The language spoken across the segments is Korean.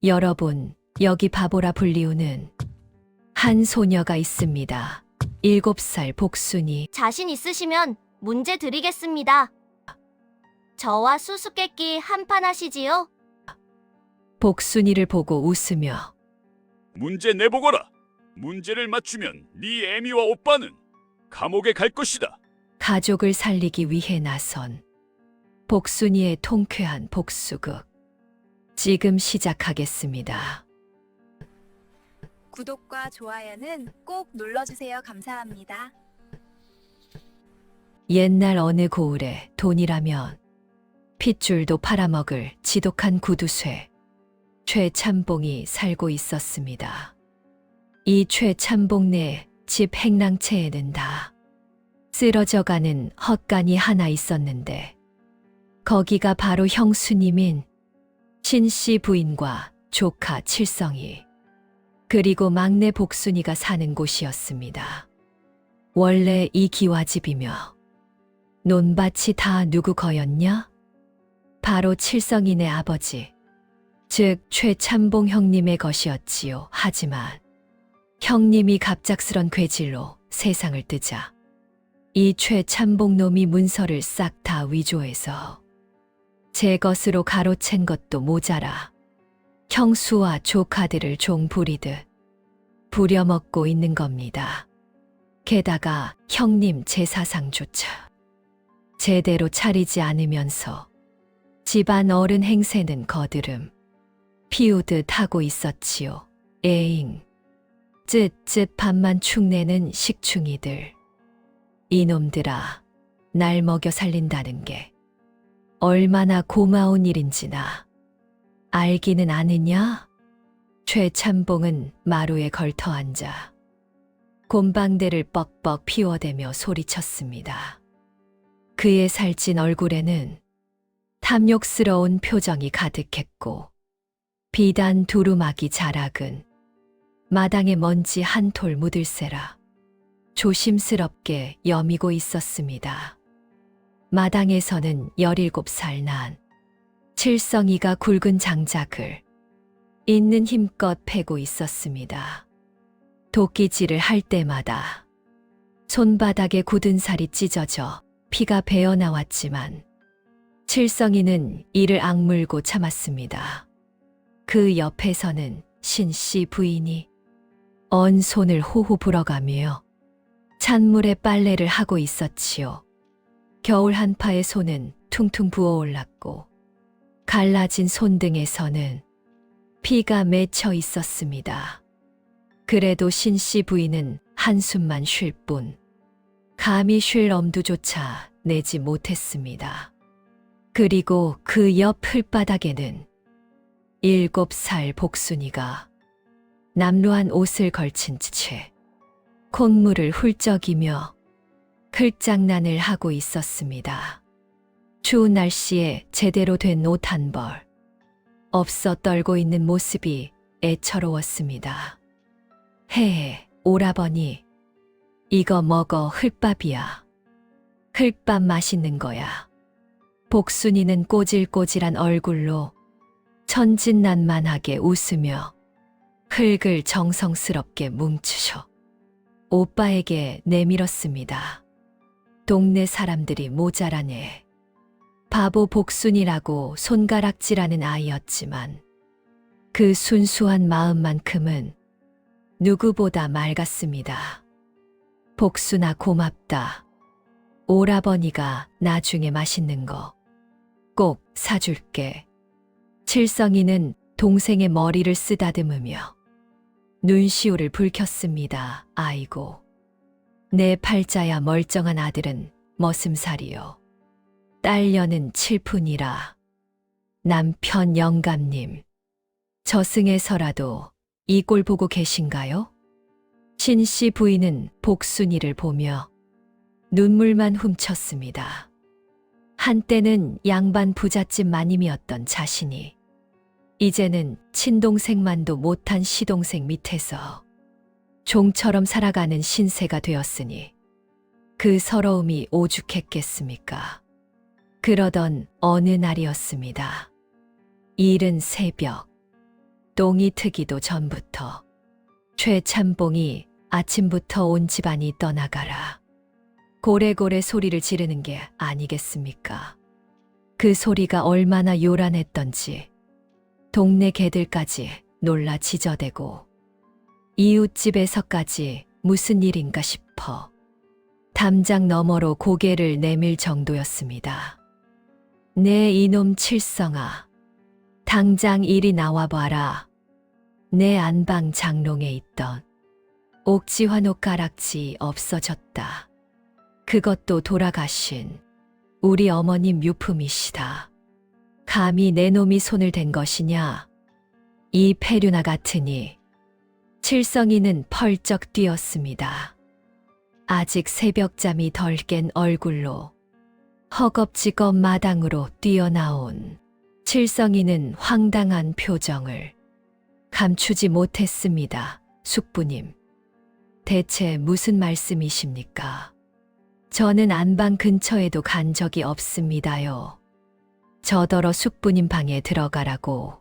여러분, 여기 바보라 불리우는 한 소녀가 있습니다. 7살 복순이. 자신 있으시면 문제 드리겠습니다. 저와 수수께끼 한판 하시지요? 복순이를 보고 웃으며 문제 내보거라. 문제를 맞추면 네 애미와 오빠는 감옥에 갈 것이다. 가족을 살리기 위해 나선 복순이의 통쾌한 복수극. 지금 시작하겠습니다. 구독과 좋아요는 꼭 눌러주세요. 감사합니다. 옛날 어느 고을에 돈이라면 핏줄도 팔아먹을 지독한 구두쇠 최참봉이 살고 있었습니다. 이 최참봉 내 집 행랑채에는 다 쓰러져가는 헛간이 하나 있었는데 거기가 바로 형수님인 신씨 부인과 조카 칠성이 그리고 막내 복순이가 사는 곳이었습니다. 원래 이 기와집이며 논밭이 다 누구 거였냐? 바로 칠성이네 아버지, 즉 최참봉 형님의 것이었지요. 하지만 형님이 갑작스런 괴질로 세상을 뜨자 이 최참봉 놈이 문서를 싹 다 위조해서 제 것으로 가로챈 것도 모자라 형수와 조카들을 종 부리듯 부려먹고 있는 겁니다. 게다가 형님 제사상조차 제대로 차리지 않으면서 집안 어른 행세는 거드름 피우듯 하고 있었지요. 에잉, 쯧쯧 밥만 축내는 식충이들. 이놈들아, 날 먹여 살린다는 게 얼마나 고마운 일인지나 알기는 아느냐? 최참봉은 마루에 걸터 앉아 곰방대를 뻑뻑 피워대며 소리쳤습니다. 그의 살찐 얼굴에는 탐욕스러운 표정이 가득했고 비단 두루마기 자락은 마당에 먼지 한 톨 묻을세라 조심스럽게 여미고 있었습니다. 마당에서는 17살 난 칠성이가 굵은 장작을 있는 힘껏 패고 있었습니다. 도끼질을 할 때마다 손바닥에 굳은 살이 찢어져 피가 배어 나왔지만 칠성이는 이를 악물고 참았습니다. 그 옆에서는 신씨 부인이 언 손을 호호 불어가며 찬물에 빨래를 하고 있었지요. 겨울 한파에 손은 퉁퉁 부어올랐고 갈라진 손등에서는 피가 맺혀 있었습니다. 그래도 신씨 부인은 한숨만 쉴 뿐 감히 쉴 엄두조차 내지 못했습니다. 그리고 그 옆 풀바닥에는 7살 복순이가 남루한 옷을 걸친 채 콧물을 훌쩍이며 클장난을 하고 있었습니다. 추운 날씨에 제대로 된 옷 한 벌 없어 떨고 있는 모습이 애처로웠습니다. 헤헤, 오라버니, 이거 먹어. 흙밥이야. 흙밥 맛있는 거야. 복순이는 꼬질꼬질한 얼굴로 천진난만하게 웃으며 흙을 정성스럽게 뭉치셔 오빠에게 내밀었습니다. 동네 사람들이 모자라네. 바보 복순이라고 손가락질하는 아이였지만 그 순수한 마음만큼은 누구보다 맑았습니다. 복순아 고맙다. 오라버니가 나중에 맛있는 거 꼭 사줄게. 칠성이는 동생의 머리를 쓰다듬으며 눈시울을 붉혔습니다. 아이고, 내 팔자야 멀쩡한 아들은 머슴살이요. 딸녀는 칠푼이라. 남편 영감님, 저승에서라도 이 꼴 보고 계신가요? 신씨 부인은 복순이를 보며 눈물만 훔쳤습니다. 한때는 양반 부잣집 마님이었던 자신이 이제는 친동생만도 못한 시동생 밑에서 종처럼 살아가는 신세가 되었으니 그 서러움이 오죽했겠습니까? 그러던 어느 날이었습니다. 이른 새벽 똥이 트기도 전부터 최참봉이 아침부터 온 집안이 떠나가라. 고래고래 소리를 지르는 게 아니겠습니까? 그 소리가 얼마나 요란했던지 동네 개들까지 놀라 지저대고 이웃집에서까지 무슨 일인가 싶어 담장 너머로 고개를 내밀 정도였습니다. 내 이놈 칠성아, 당장 이리 나와봐라. 내 안방 장롱에 있던 옥지화 옷가락지 없어졌다. 그것도 돌아가신 우리 어머님 유품이시다. 감히 내 놈이 손을 댄 것이냐? 이 폐류나 같으니. 칠성이는 펄쩍 뛰었습니다. 아직 새벽잠이 덜 깬 얼굴로 허겁지겁 마당으로 뛰어나온 칠성이는 황당한 표정을 감추지 못했습니다. 숙부님, 대체 무슨 말씀이십니까? 저는 안방 근처에도 간 적이 없습니다요. 저더러 숙부님 방에 들어가라고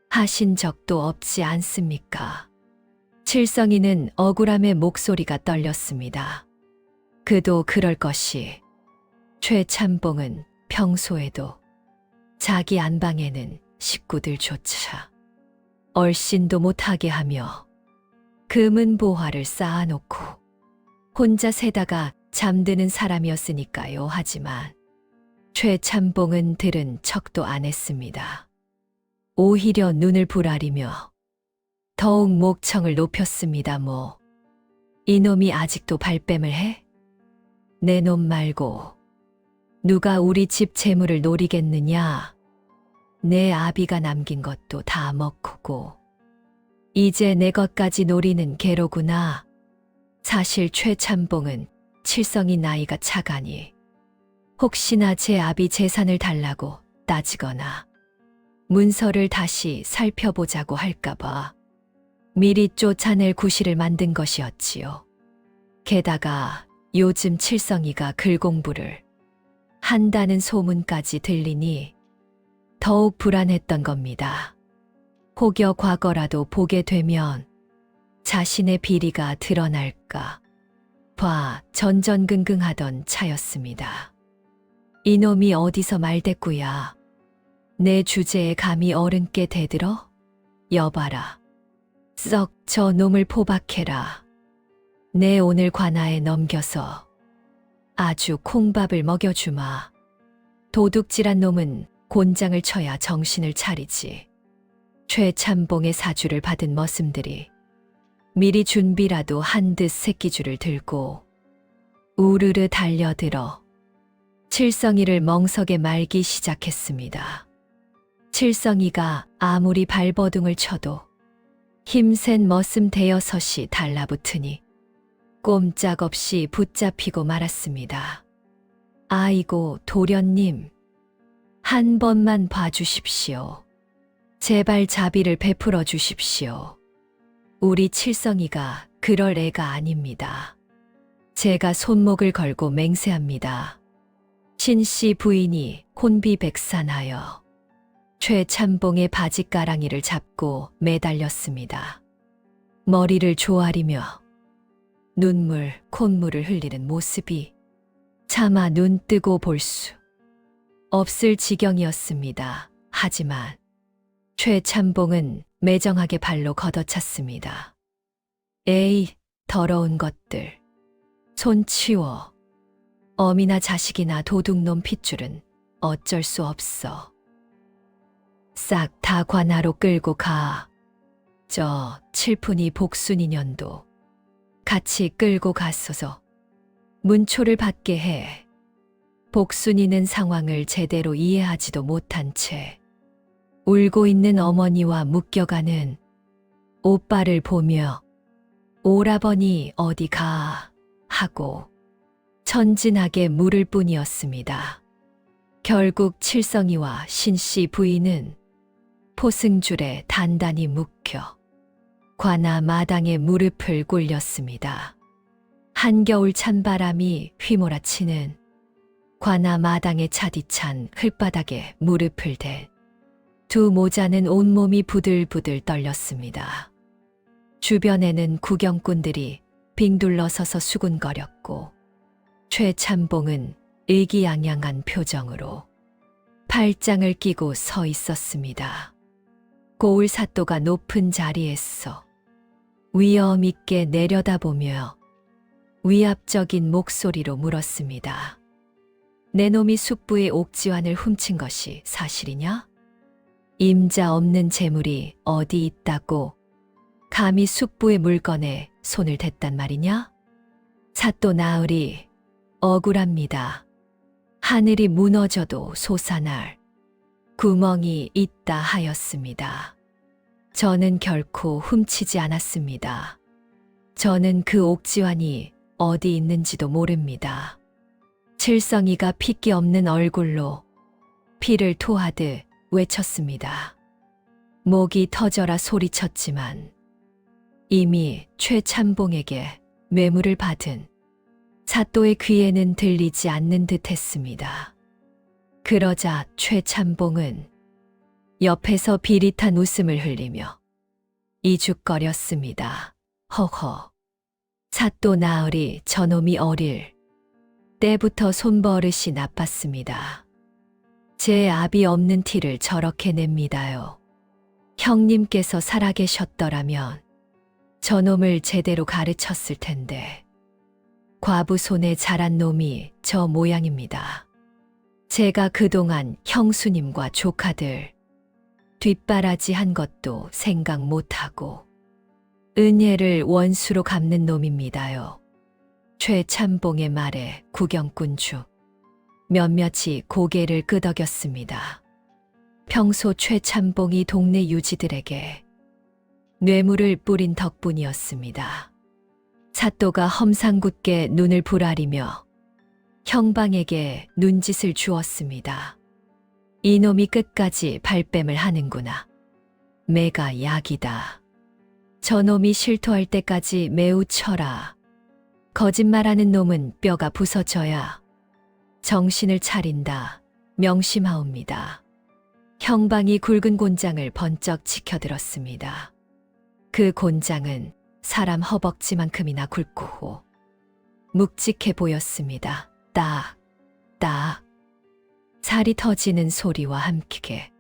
하신 적도 없지 않습니까? 칠성이는 억울함에 목소리가 떨렸습니다. 그도 그럴 것이 최참봉은 평소에도 자기 안방에는 식구들조차 얼씬도 못하게 하며 금은 보화를 쌓아놓고 혼자 새다가 잠드는 사람이었으니까요. 하지만 최참봉은 들은 척도 안 했습니다. 오히려 눈을 부라리며 더욱 목청을 높였습니다. 뭐, 이놈이 아직도 발뺌을 해? 내 놈 말고 누가 우리 집 재물을 노리겠느냐? 내 아비가 남긴 것도 다 먹고 이제 내 것까지 노리는 개로구나. 사실 최참봉은 칠성이 나이가 차가니 혹시나 제 아비 재산을 달라고 따지거나 문서를 다시 살펴보자고 할까봐 미리 쫓아낼 구실을 만든 것이었지요. 게다가 요즘 칠성이가 글 공부를 한다는 소문까지 들리니 더욱 불안했던 겁니다. 혹여 과거라도 보게 되면 자신의 비리가 드러날까 봐 전전긍긍하던 차였습니다. 이놈이 어디서 말대꾸야. 내 주제에 감히 어른께 대들어? 여봐라. 썩 저 놈을 포박해라. 내 오늘 관아에 넘겨서 아주 콩밥을 먹여주마. 도둑질한 놈은 곤장을 쳐야 정신을 차리지. 최참봉의 사주를 받은 머슴들이 미리 준비라도 한 듯 새끼줄을 들고 우르르 달려들어 칠성이를 멍석에 말기 시작했습니다. 칠성이가 아무리 발버둥을 쳐도 힘센 머슴 대여섯이 달라붙으니 꼼짝없이 붙잡히고 말았습니다. 아이고 도련님, 한 번만 봐주십시오. 제발 자비를 베풀어 주십시오. 우리 칠성이가 그럴 애가 아닙니다. 제가 손목을 걸고 맹세합니다. 신씨 부인이 혼비백산하여 최참봉의 바지가랑이를 잡고 매달렸습니다. 머리를 조아리며 눈물, 콧물을 흘리는 모습이 차마 눈 뜨고 볼 수 없을 지경이었습니다. 하지만 최참봉은 매정하게 발로 걷어찼습니다. 에이, 더러운 것들. 손 치워. 어미나 자식이나 도둑놈 핏줄은 어쩔 수 없어. 싹 다 관아로 끌고 가. 저 칠푼이 복순이년도 같이 끌고 갔어서 문초를 받게 해. 복순이는 상황을 제대로 이해하지도 못한 채 울고 있는 어머니와 묶여가는 오빠를 보며 오라버니 어디 가 하고 천진하게 물을 뿐이었습니다. 결국 칠성이와 신씨 부인은 포승줄에 단단히 묶여 관아 마당에 무릎을 꿇렸습니다. 한겨울 찬바람이 휘몰아치는 관아 마당에 차디찬 흙바닥에 무릎을 댄 두 모자는 온몸이 부들부들 떨렸습니다. 주변에는 구경꾼들이 빙둘러 서서 수군거렸고 최참봉은 의기양양한 표정으로 팔짱을 끼고 서 있었습니다. 고을 사또가 높은 자리에서 위엄 있게 내려다보며 위압적인 목소리로 물었습니다. 내 놈이 숙부의 옥지환을 훔친 것이 사실이냐? 임자 없는 재물이 어디 있다고 감히 숙부의 물건에 손을 댔단 말이냐? 사또 나으리 억울합니다. 하늘이 무너져도 솟아날 구멍이 있다 하였습니다. 저는 결코 훔치지 않았습니다. 저는 그 옥지환이 어디 있는지도 모릅니다. 칠성이가 핏기 없는 얼굴로 피를 토하듯 외쳤습니다. 목이 터져라 소리쳤지만 이미 최참봉에게 뇌물을 받은 사또의 귀에는 들리지 않는 듯 했습니다. 그러자 최참봉은 옆에서 비릿한 웃음을 흘리며 이죽거렸습니다. 허허. 사또 나으리 저놈이 어릴 때부터 손버릇이 나빴습니다. 제 압이 없는 티를 저렇게 냅니다요. 형님께서 살아계셨더라면 저놈을 제대로 가르쳤을 텐데 과부 손에 자란 놈이 저 모양입니다. 제가 그동안 형수님과 조카들 뒷바라지 한 것도 생각 못하고 은혜를 원수로 갚는 놈입니다요. 최참봉의 말에 구경꾼 중 몇몇이 고개를 끄덕였습니다. 평소 최참봉이 동네 유지들에게 뇌물을 뿌린 덕분이었습니다. 사또가 험상궂게 눈을 부라리며 형방에게 눈짓을 주었습니다. 이놈이 끝까지 발뺌을 하는구나. 매가 약이다. 저놈이 실토할 때까지 매우 쳐라. 거짓말하는 놈은 뼈가 부서져야 정신을 차린다. 명심하옵니다. 형방이 굵은 곤장을 번쩍 치켜들었습니다. 그 곤장은 사람 허벅지만큼이나 굵고 묵직해 보였습니다. 딱, 딱. 살이 터지는 소리와 함께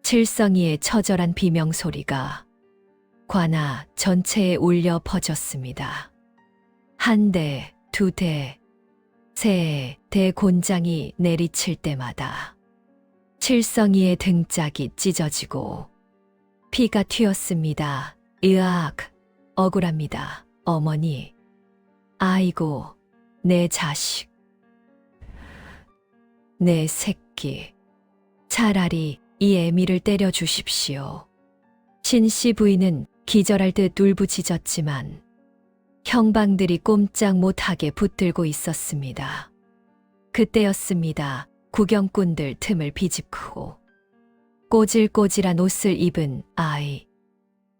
칠성이의 처절한 비명소리가 관아 전체에 울려 퍼졌습니다. 한 대, 두 대, 세 대 곤장이 내리칠 때마다 칠성이의 등짝이 찢어지고 피가 튀었습니다. 으악, 억울합니다. 어머니. 아이고, 내 자식. 내 새끼. 차라리 이 애미를 때려 주십시오. 신씨 부인은 기절할 듯 울부짖었지만 형방들이 꼼짝 못하게 붙들고 있었습니다. 그때였습니다. 구경꾼들 틈을 비집고 꼬질꼬질한 옷을 입은 아이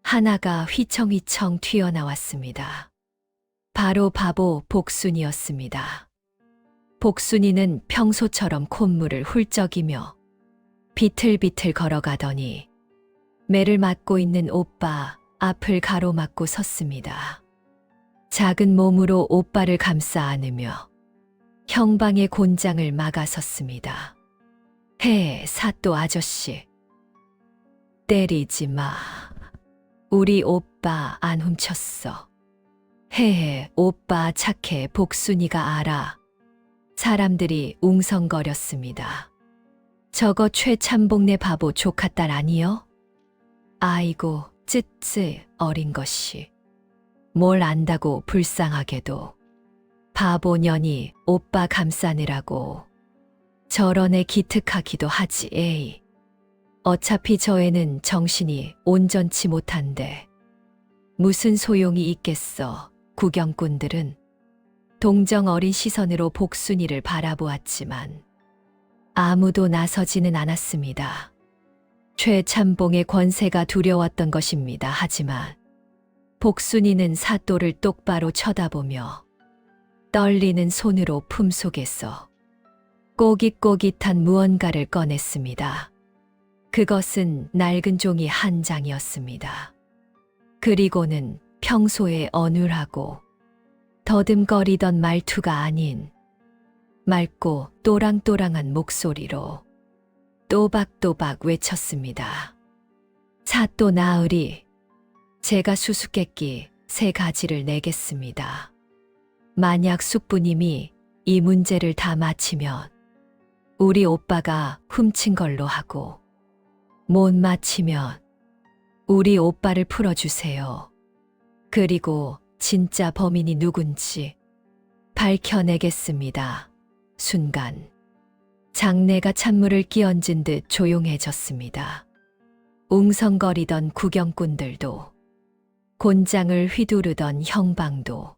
하나가 휘청휘청 튀어나왔습니다. 바로 바보 복순이었습니다. 복순이는 평소처럼 콧물을 훌쩍이며 비틀비틀 걸어가더니 매를 맞고 있는 오빠 앞을 가로막고 섰습니다. 작은 몸으로 오빠를 감싸 안으며 형방의 곤장을 막아섰습니다. 해, 사또 아저씨. 때리지 마. 우리 오빠 안 훔쳤어. 해, 오빠 착해. 복순이가 알아. 사람들이 웅성거렸습니다. 저거 최참봉네 바보 조카딸 아니여? 아이고, 쯧쯧 어린 것이. 뭘 안다고 불쌍하게도. 바보년이 오빠 감싸느라고 저런 애 기특하기도 하지. 에이. 어차피 저 애는 정신이 온전치 못한데 무슨 소용이 있겠어. 구경꾼들은 동정 어린 시선으로 복순이를 바라보았지만 아무도 나서지는 않았습니다. 최참봉의 권세가 두려웠던 것입니다. 하지만 복순이는 사또를 똑바로 쳐다보며 떨리는 손으로 품속에서 꼬깃꼬깃한 무언가를 꺼냈습니다. 그것은 낡은 종이 한 장이었습니다. 그리고는 평소에 어눌하고 더듬거리던 말투가 아닌 맑고 또랑또랑한 목소리로 또박또박 외쳤습니다. 사또 나으리, 제가 수수께끼 3가지를 내겠습니다. 만약 숙부님이 이 문제를 다 마치면 우리 오빠가 훔친 걸로 하고, 못 마치면 우리 오빠를 풀어주세요. 그리고 진짜 범인이 누군지 밝혀내겠습니다. 순간 장내가 찬물을 끼얹은 듯 조용해졌습니다. 웅성거리던 구경꾼들도, 곤장을 휘두르던 형방도,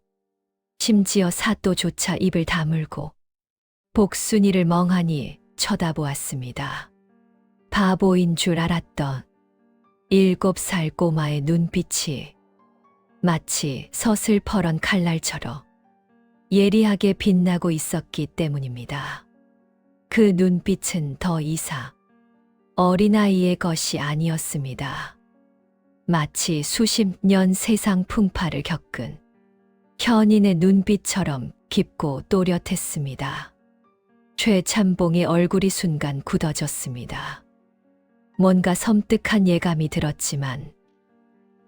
심지어 사또조차 입을 다물고 복순이를 멍하니 쳐다보았습니다. 바보인 줄 알았던 7살 꼬마의 눈빛이 마치 서슬퍼런 칼날처럼 예리하게 빛나고 있었기 때문입니다. 그 눈빛은 더 이상 어린아이의 것이 아니었습니다. 마치 수십 년 세상 풍파를 겪은 현인의 눈빛처럼 깊고 또렷했습니다. 최참봉의 얼굴이 순간 굳어졌습니다. 뭔가 섬뜩한 예감이 들었지만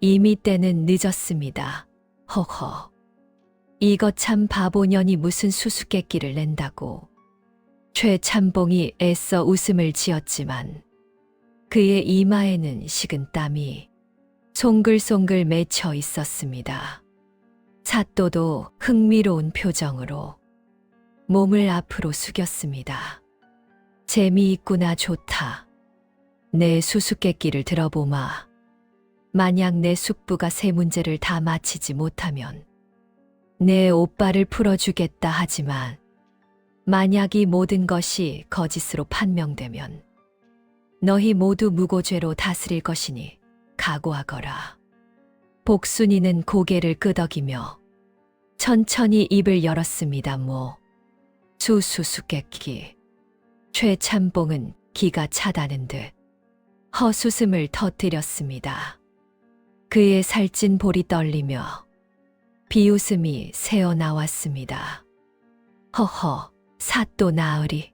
이미 때는 늦었습니다. 허허. 이거 참 바보년이 무슨 수수께끼를 낸다고. 최참봉이 애써 웃음을 지었지만 그의 이마에는 식은 땀이 송글송글 맺혀 있었습니다. 사또도 흥미로운 표정으로 몸을 앞으로 숙였습니다. 재미있구나, 좋다. 내 수수께끼를 들어보마. 만약 내 숙부가 3문제를 다 마치지 못하면 내 오빠를 풀어주겠다 하지만 만약 이 모든 것이 거짓으로 판명되면 너희 모두 무고죄로 다스릴 것이니 각오하거라. 복순이는 고개를 끄덕이며 천천히 입을 열었습니다. 수수께끼. 최참봉은 기가 차다는 듯 헛웃음을 터뜨렸습니다. 그의 살찐 볼이 떨리며 비웃음이 새어나왔습니다. 허허, 사또 나으리.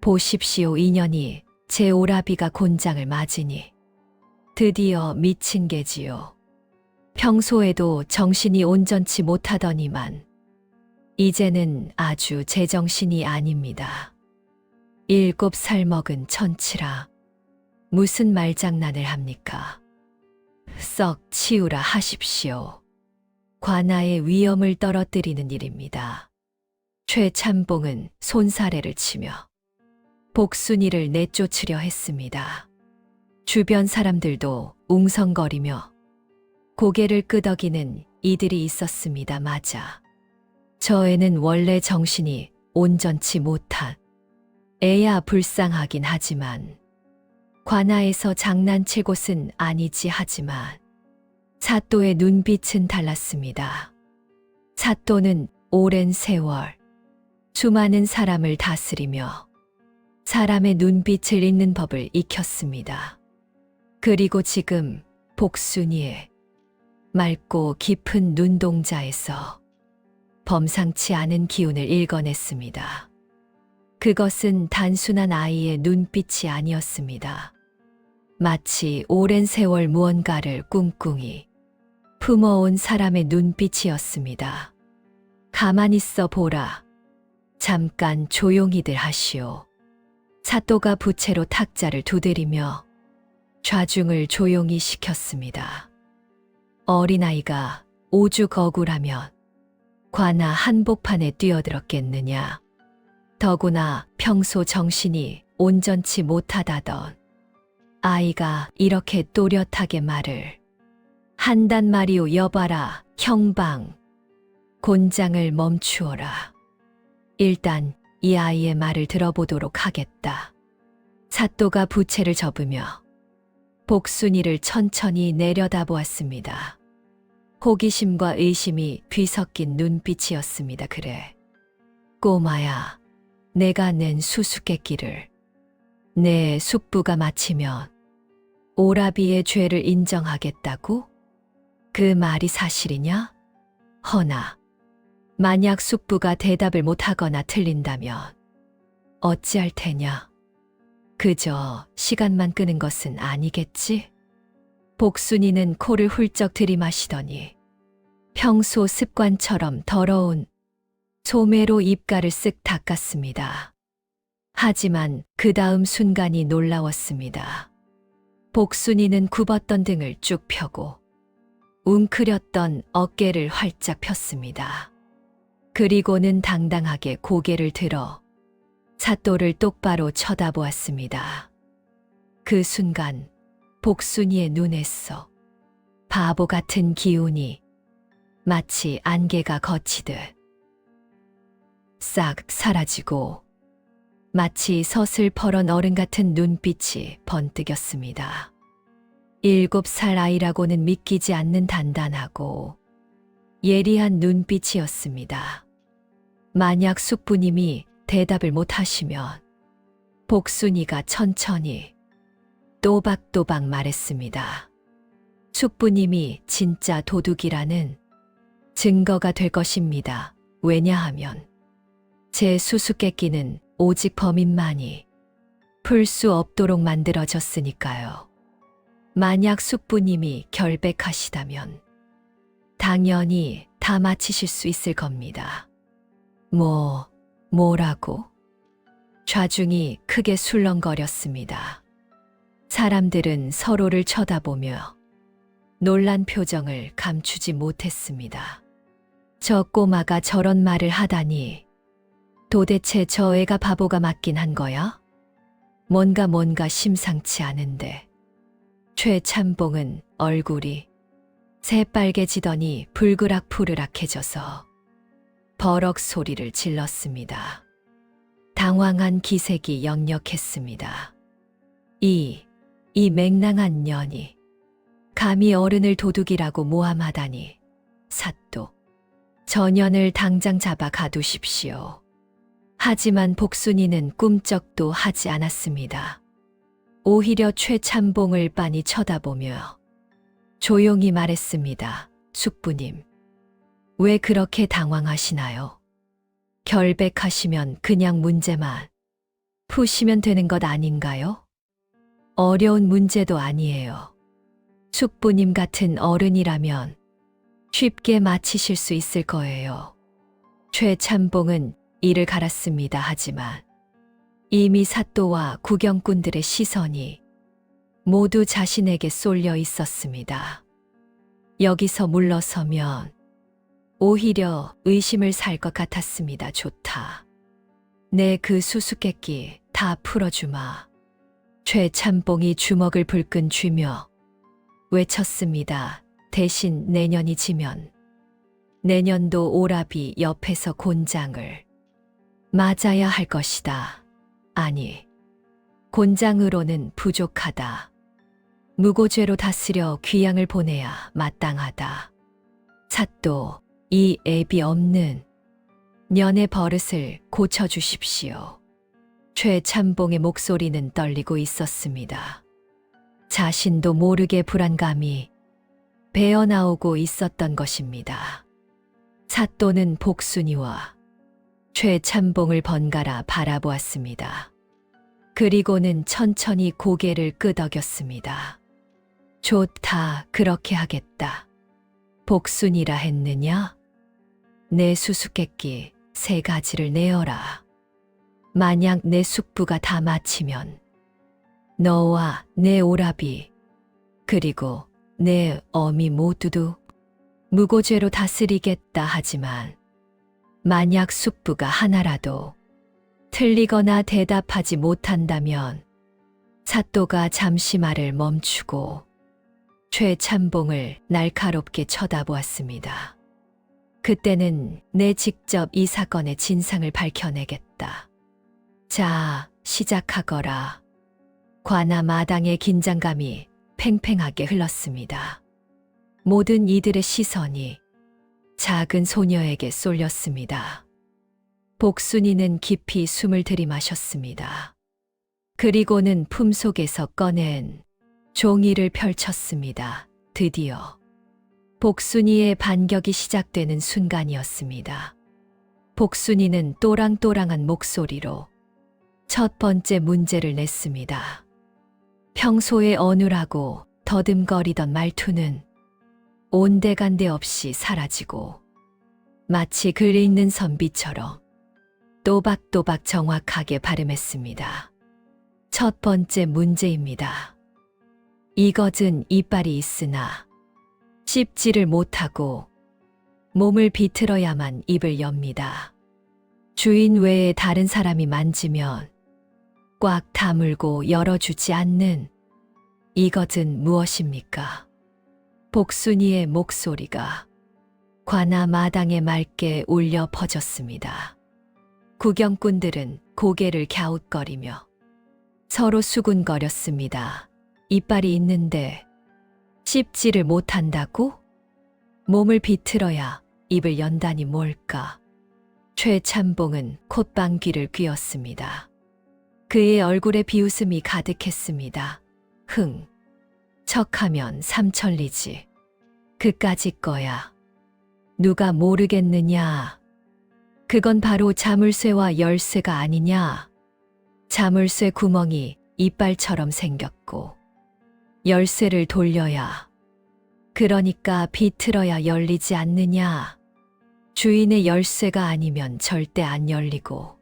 보십시오, 인연이 제 오라비가 곤장을 맞으니 드디어 미친 게지요. 평소에도 정신이 온전치 못하더니만 이제는 아주 제정신이 아닙니다. 7살 먹은 천치라 무슨 말장난을 합니까? 썩 치우라 하십시오. 관아의 위엄을 떨어뜨리는 일입니다. 최참봉은 손사래를 치며 복순이를 내쫓으려 했습니다. 주변 사람들도 웅성거리며 고개를 끄덕이는 이들이 있었습니다. 맞아. 저 애는 원래 정신이 온전치 못한 애야. 불쌍하긴 하지만 관아에서 장난칠 곳은 아니지. 하지만 사또의 눈빛은 달랐습니다. 사또는 오랜 세월 수많은 사람을 다스리며 사람의 눈빛을 읽는 법을 익혔습니다. 그리고 지금 복순이의 맑고 깊은 눈동자에서 범상치 않은 기운을 읽어냈습니다. 그것은 단순한 아이의 눈빛이 아니었습니다. 마치 오랜 세월 무언가를 꿍꿍이 품어온 사람의 눈빛이었습니다. 가만히 있어 보라. 잠깐 조용히들 하시오. 사또가 부채로 탁자를 두드리며 좌중을 조용히 시켰습니다. 어린아이가 오죽 억울하면 관아 한복판에 뛰어들었겠느냐. 더구나 평소 정신이 온전치 못하다던 아이가 이렇게 또렷하게 말을 한단 말이오. 여봐라, 형방. 곤장을 멈추어라. 일단 이 아이의 말을 들어보도록 하겠다. 사또가 부채를 접으며 복순이를 천천히 내려다보았습니다. 호기심과 의심이 뒤섞인 눈빛이었습니다. 그래. 꼬마야, 내가 낸 수수께끼를 내 숙부가 마치면 오라비의 죄를 인정하겠다고? 그 말이 사실이냐? 허나 만약 숙부가 대답을 못하거나 틀린다면 어찌할 테냐? 그저 시간만 끄는 것은 아니겠지? 복순이는 코를 훌쩍 들이마시더니 평소 습관처럼 더러운 소매로 입가를 쓱 닦았습니다. 하지만 그 다음 순간이 놀라웠습니다. 복순이는 굽었던 등을 쭉 펴고 웅크렸던 어깨를 활짝 폈습니다. 그리고는 당당하게 고개를 들어 사또를 똑바로 쳐다보았습니다. 그 순간 복순이의 눈에서 바보 같은 기운이 마치 안개가 거치듯 싹 사라지고 마치 서슬퍼런 어른 같은 눈빛이 번뜩였습니다. 7살 아이라고는 믿기지 않는 단단하고 예리한 눈빛이었습니다. 만약 숙부님이 대답을 못하시면 복순이가 천천히 또박또박 말했습니다. 숙부님이 진짜 도둑이라는 증거가 될 것입니다. 왜냐하면 제 수수께끼는 오직 범인만이 풀 수 없도록 만들어졌으니까요. 만약 숙부님이 결백하시다면 당연히 다 마치실 수 있을 겁니다. 뭐라고? 좌중이 크게 술렁거렸습니다. 사람들은 서로를 쳐다보며 놀란 표정을 감추지 못했습니다. 저 꼬마가 저런 말을 하다니 도대체 저 애가 바보가 맞긴 한 거야? 뭔가 심상치 않은데. 최참봉은 얼굴이 새빨개지더니 불그락푸르락해져서 버럭 소리를 질렀습니다. 당황한 기색이 역력했습니다. 이 맹랑한 년이 감히 어른을 도둑이라고 모함하다니. 사또, 저 년을 당장 잡아 가두십시오. 하지만 복순이는 꿈쩍도 하지 않았습니다. 오히려 최참봉을 빤히 쳐다보며 조용히 말했습니다. 숙부님, 왜 그렇게 당황하시나요? 결백하시면 그냥 문제만 푸시면 되는 것 아닌가요? 어려운 문제도 아니에요. 숙부님 같은 어른이라면 쉽게 마치실 수 있을 거예요. 최참봉은 이를 갈았습니다. 하지만 이미 사또와 구경꾼들의 시선이 모두 자신에게 쏠려 있었습니다. 여기서 물러서면 오히려 의심을 살 것 같았습니다. 좋다. 내 그 수수께끼 다 풀어주마. 최참봉이 주먹을 불끈 쥐며 외쳤습니다. 대신 내년이 지면 내년도 오라비 옆에서 곤장을 맞아야 할 것이다. 아니, 곤장으로는 부족하다. 무고죄로 다스려 귀양을 보내야 마땅하다. 사또, 이 애비 없는 년의 버릇을 고쳐주십시오. 최참봉의 목소리는 떨리고 있었습니다. 자신도 모르게 불안감이 배어나오고 있었던 것입니다. 사또는 복순이와 최참봉을 번갈아 바라보았습니다. 그리고는 천천히 고개를 끄덕였습니다. 좋다, 그렇게 하겠다. 복순이라 했느냐? 내 수수께끼 3가지를 내어라. 만약 내 숙부가 다 마치면 너와 내 오라비 그리고 내 어미 모두도 무고죄로 다스리겠다. 하지만 만약 숙부가 하나라도 틀리거나 대답하지 못한다면 사또가 잠시 말을 멈추고 최참봉을 날카롭게 쳐다보았습니다. 그때는 내 직접 이 사건의 진상을 밝혀내겠다. 자, 시작하거라. 관아 마당의 긴장감이 팽팽하게 흘렀습니다. 모든 이들의 시선이 작은 소녀에게 쏠렸습니다. 복순이는 깊이 숨을 들이마셨습니다. 그리고는 품속에서 꺼낸 종이를 펼쳤습니다. 드디어 복순이의 반격이 시작되는 순간이었습니다. 복순이는 또랑또랑한 목소리로 첫 번째 문제를 냈습니다. 평소에 어눌하고 더듬거리던 말투는 온데간데 없이 사라지고 마치 글 읽는 선비처럼 또박또박 정확하게 발음했습니다. 첫 번째 문제입니다. 이것은 이빨이 있으나 씹지를 못하고 몸을 비틀어야만 입을 엽니다. 주인 외에 다른 사람이 만지면 꽉 다물고 열어주지 않는 이것은 무엇입니까? 복순이의 목소리가 관아 마당에 맑게 울려 퍼졌습니다. 구경꾼들은 고개를 갸웃거리며 서로 수군거렸습니다. 이빨이 있는데 씹지를 못한다고? 몸을 비틀어야 입을 연다니 뭘까? 최참봉은 콧방귀를 뀌었습니다. 그의 얼굴에 비웃음이 가득했습니다. 흥, 척하면 삼천리지. 그까짓 거야. 누가 모르겠느냐. 그건 바로 자물쇠와 열쇠가 아니냐. 자물쇠 구멍이 이빨처럼 생겼고 열쇠를 돌려야, 그러니까 비틀어야 열리지 않느냐. 주인의 열쇠가 아니면 절대 안 열리고.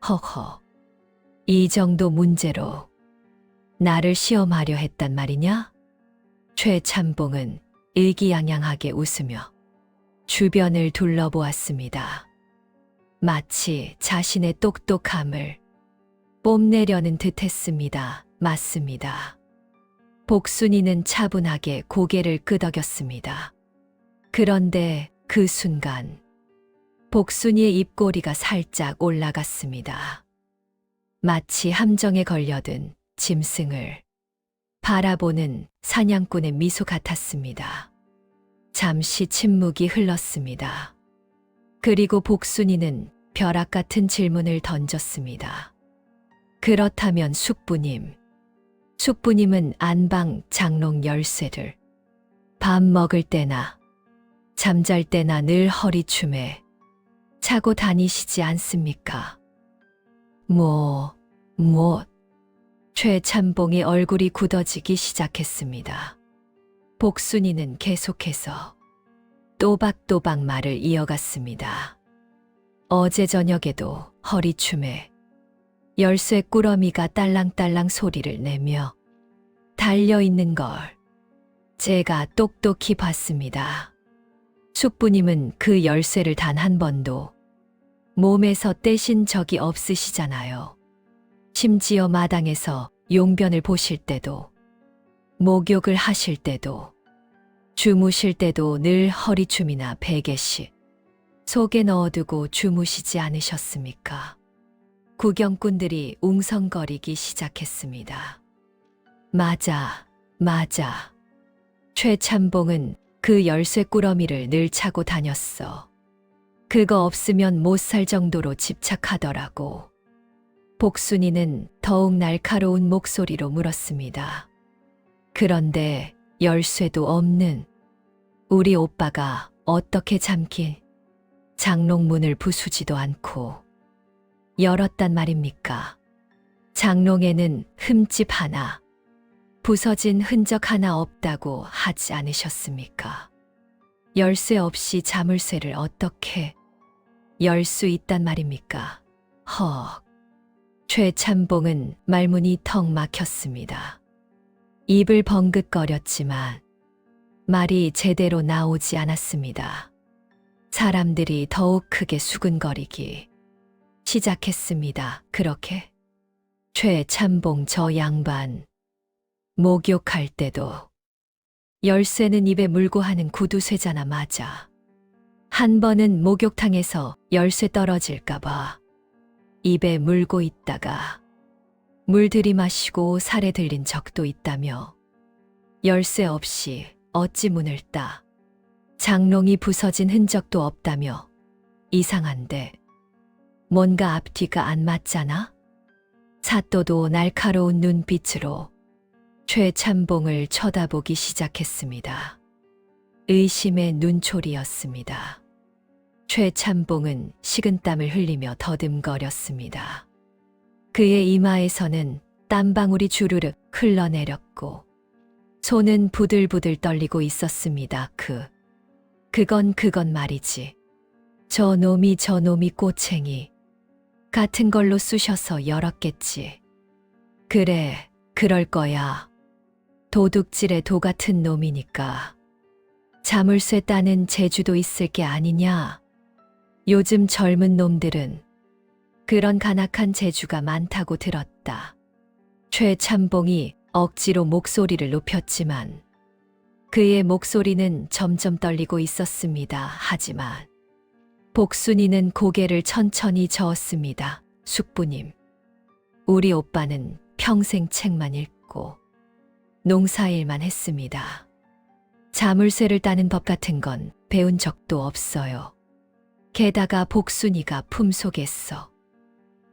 허허, 이 정도 문제로 나를 시험하려 했단 말이냐? 최참봉은 의기양양하게 웃으며 주변을 둘러보았습니다. 마치 자신의 똑똑함을 뽐내려는 듯했습니다. 맞습니다. 복순이는 차분하게 고개를 끄덕였습니다. 그런데 그 순간 복순이의 입꼬리가 살짝 올라갔습니다. 마치 함정에 걸려든 짐승을 바라보는 사냥꾼의 미소 같았습니다. 잠시 침묵이 흘렀습니다. 그리고 복순이는 벼락 같은 질문을 던졌습니다. 그렇다면 숙부님은 안방 장롱 열쇠를 밥 먹을 때나 잠잘 때나 늘 허리춤에 차고 다니시지 않습니까? 최참봉의 얼굴이 굳어지기 시작했습니다. 복순이는 계속해서 또박또박 말을 이어갔습니다. 어제 저녁에도 허리춤에 열쇠 꾸러미가 딸랑딸랑 소리를 내며 달려있는 걸 제가 똑똑히 봤습니다. 숙부님은 그 열쇠를 단 한 번도 몸에서 떼신 적이 없으시잖아요. 심지어 마당에서 용변을 보실 때도, 목욕을 하실 때도, 주무실 때도 늘 허리춤이나 베개씩 속에 넣어두고 주무시지 않으셨습니까? 구경꾼들이 웅성거리기 시작했습니다. 맞아. 최참봉은 그 열쇠 꾸러미를 늘 차고 다녔어. 그거 없으면 못 살 정도로 집착하더라고. 복순이는 더욱 날카로운 목소리로 물었습니다. 그런데 열쇠도 없는 우리 오빠가 어떻게 잠긴 장롱문을 부수지도 않고 열었단 말입니까? 장롱에는 흠집 하나, 부서진 흔적 하나 없다고 하지 않으셨습니까? 열쇠 없이 자물쇠를 어떻게 열 수 있단 말입니까? 헉. 최참봉은 말문이 턱 막혔습니다. 입을 벙긋거렸지만 말이 제대로 나오지 않았습니다. 사람들이 더욱 크게 수근거리기 시작했습니다. 그렇게? 최참봉 저 양반 목욕할 때도 열쇠는 입에 물고 하는 구두쇠잖아. 맞아. 한 번은 목욕탕에서 열쇠 떨어질까봐 입에 물고 있다가 물 들이마시고 살에 들린 적도 있다며. 열쇠 없이 어찌 문을 따. 장롱이 부서진 흔적도 없다며. 이상한데 뭔가 앞뒤가 안 맞잖아? 사또도 날카로운 눈빛으로 최찬봉을 쳐다보기 시작했습니다. 의심의 눈초리였습니다. 최찬봉은 식은땀을 흘리며 더듬거렸습니다. 그의 이마에서는 땀방울이 주르륵 흘러내렸고 손은 부들부들 떨리고 있었습니다. 그건 말이지. 저놈이 꼬챙이 같은 걸로 쑤셔서 열었겠지. 그래, 그럴 거야. 도둑질의 도 같은 놈이니까. 자물쇠 따는 재주도 있을 게 아니냐. 요즘 젊은 놈들은 그런 간악한 재주가 많다고 들었다. 최찬봉이 억지로 목소리를 높였지만 그의 목소리는 점점 떨리고 있었습니다. 하지만 복순이는 고개를 천천히 저었습니다. 숙부님, 우리 오빠는 평생 책만 읽고 농사일만 했습니다. 자물쇠를 따는 법 같은 건 배운 적도 없어요. 게다가 복순이가 품속에서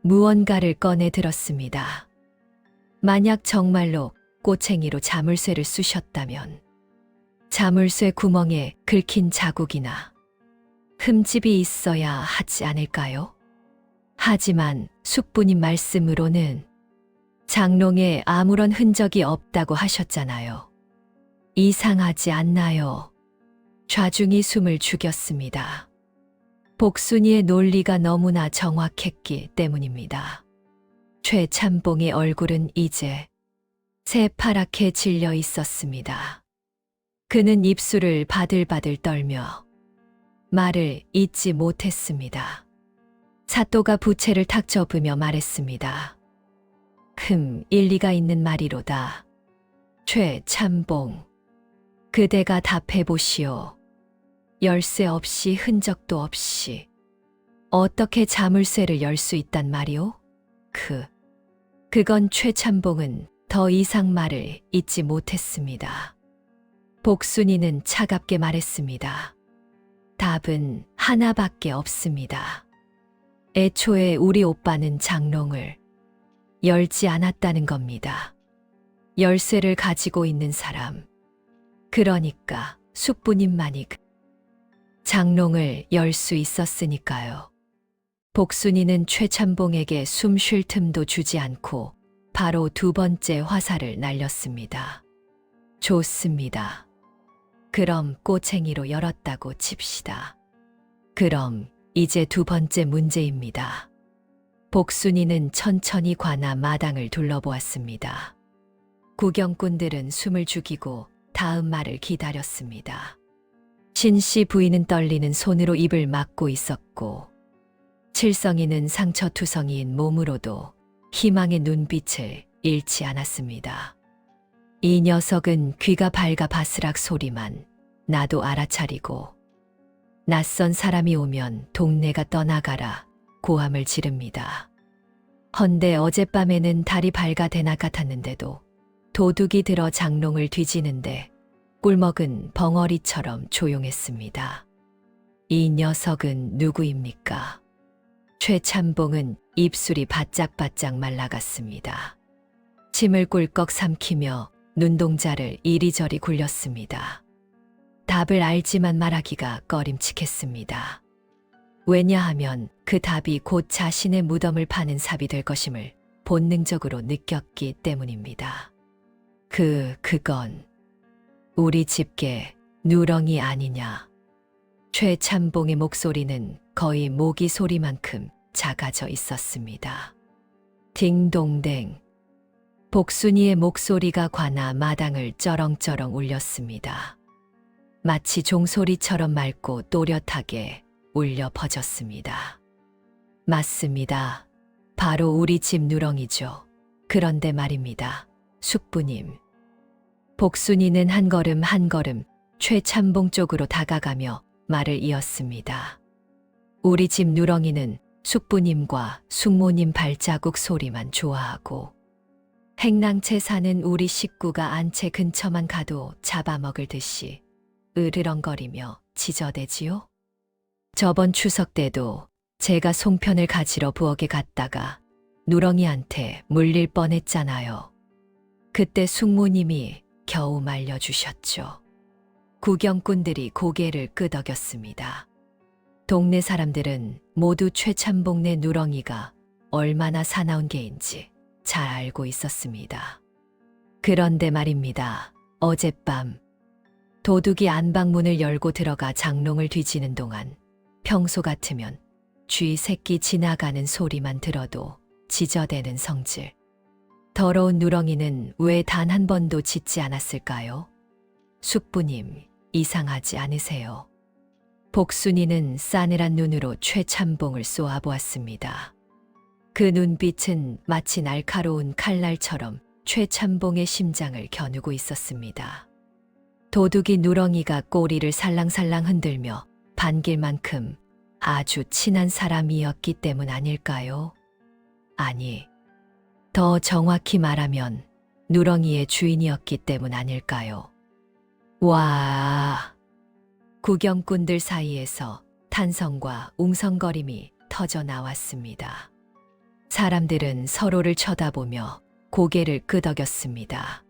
무언가를 꺼내 들었습니다. 만약 정말로 꼬챙이로 자물쇠를 쑤셨다면 자물쇠 구멍에 긁힌 자국이나 흠집이 있어야 하지 않을까요? 하지만 숙부님 말씀으로는 장롱에 아무런 흔적이 없다고 하셨잖아요. 이상하지 않나요? 좌중이 숨을 죽였습니다. 복순이의 논리가 너무나 정확했기 때문입니다. 최찬봉의 얼굴은 이제 새파랗게 질려 있었습니다. 그는 입술을 바들바들 떨며 말을 잇지 못했습니다. 사또가 부채를 탁 접으며 말했습니다. 일리가 있는 말이로다. 최찬봉, 그대가 답해보시오. 열쇠 없이 흔적도 없이 어떻게 자물쇠를 열 수 있단 말이오? 그건 최찬봉은 더 이상 말을 잇지 못했습니다. 복순이는 차갑게 말했습니다. 답은 하나밖에 없습니다. 애초에 우리 오빠는 장롱을 열지 않았다는 겁니다. 열쇠를 가지고 있는 사람, 그러니까 숙부님만이 장롱을 열 수 있었으니까요. 복순이는 최찬봉에게 숨 쉴 틈도 주지 않고 바로 두 번째 화살을 날렸습니다. 좋습니다. 그럼 꼬챙이로 열었다고 칩시다. 그럼 이제 두 번째 문제입니다. 복순이는 천천히 관아 마당을 둘러보았습니다. 구경꾼들은 숨을 죽이고 다음 말을 기다렸습니다. 신씨 부인은 떨리는 손으로 입을 막고 있었고 칠성이는 상처투성이인 몸으로도 희망의 눈빛을 잃지 않았습니다. 이 녀석은 귀가 밝아 바스락 소리만 나도 알아차리고 낯선 사람이 오면 동네가 떠나가라 고함을 지릅니다. 헌데 어젯밤에는 달이 밝아 대낮 같았는데도 도둑이 들어 장롱을 뒤지는데 꿀먹은 벙어리처럼 조용했습니다. 이 녀석은 누구입니까? 최찬봉은 입술이 바짝바짝 말라갔습니다. 침을 꿀꺽 삼키며 눈동자를 이리저리 굴렸습니다. 답을 알지만 말하기가 꺼림칙했습니다. 왜냐하면 그 답이 곧 자신의 무덤을 파는 삽이 될 것임을 본능적으로 느꼈기 때문입니다. 그건 우리 집게 누렁이 아니냐. 최찬봉의 목소리는 거의 모기 소리만큼 작아져 있었습니다. 딩동댕. 복순이의 목소리가 관아 마당을 쩌렁쩌렁 울렸습니다. 마치 종소리처럼 맑고 또렷하게 울려 퍼졌습니다. 맞습니다. 바로 우리 집 누렁이죠. 그런데 말입니다. 숙부님. 복순이는 한 걸음 한 걸음 최찬봉 쪽으로 다가가며 말을 이었습니다. 우리 집 누렁이는 숙부님과 숙모님 발자국 소리만 좋아하고 행랑채 사는 우리 식구가 안채 근처만 가도 잡아먹을 듯이 으르렁거리며 지저대지요. 저번 추석 때도 제가 송편을 가지러 부엌에 갔다가 누렁이한테 물릴 뻔했잖아요. 그때 숙모님이 겨우 말려주셨죠. 구경꾼들이 고개를 끄덕였습니다. 동네 사람들은 모두 최참봉네 누렁이가 얼마나 사나운 개인지 잘 알고 있었습니다. 그런데 말입니다. 어젯밤 도둑이 안방문을 열고 들어가 장롱을 뒤지는 동안 평소 같으면 쥐 새끼 지나가는 소리만 들어도 지저대는 성질. 더러운 누렁이는 왜 단 한 번도 짖지 않았을까요? 숙부님, 이상하지 않으세요? 복순이는 싸늘한 눈으로 최참봉을 쏘아보았습니다. 그 눈빛은 마치 날카로운 칼날처럼 최참봉의 심장을 겨누고 있었습니다. 도둑이 누렁이가 꼬리를 살랑살랑 흔들며 반길 만큼 아주 친한 사람이었기 때문 아닐까요? 아니, 더 정확히 말하면 누렁이의 주인이었기 때문 아닐까요? 와! 구경꾼들 사이에서 탄성과 웅성거림이 터져 나왔습니다. 사람들은 서로를 쳐다보며 고개를 끄덕였습니다.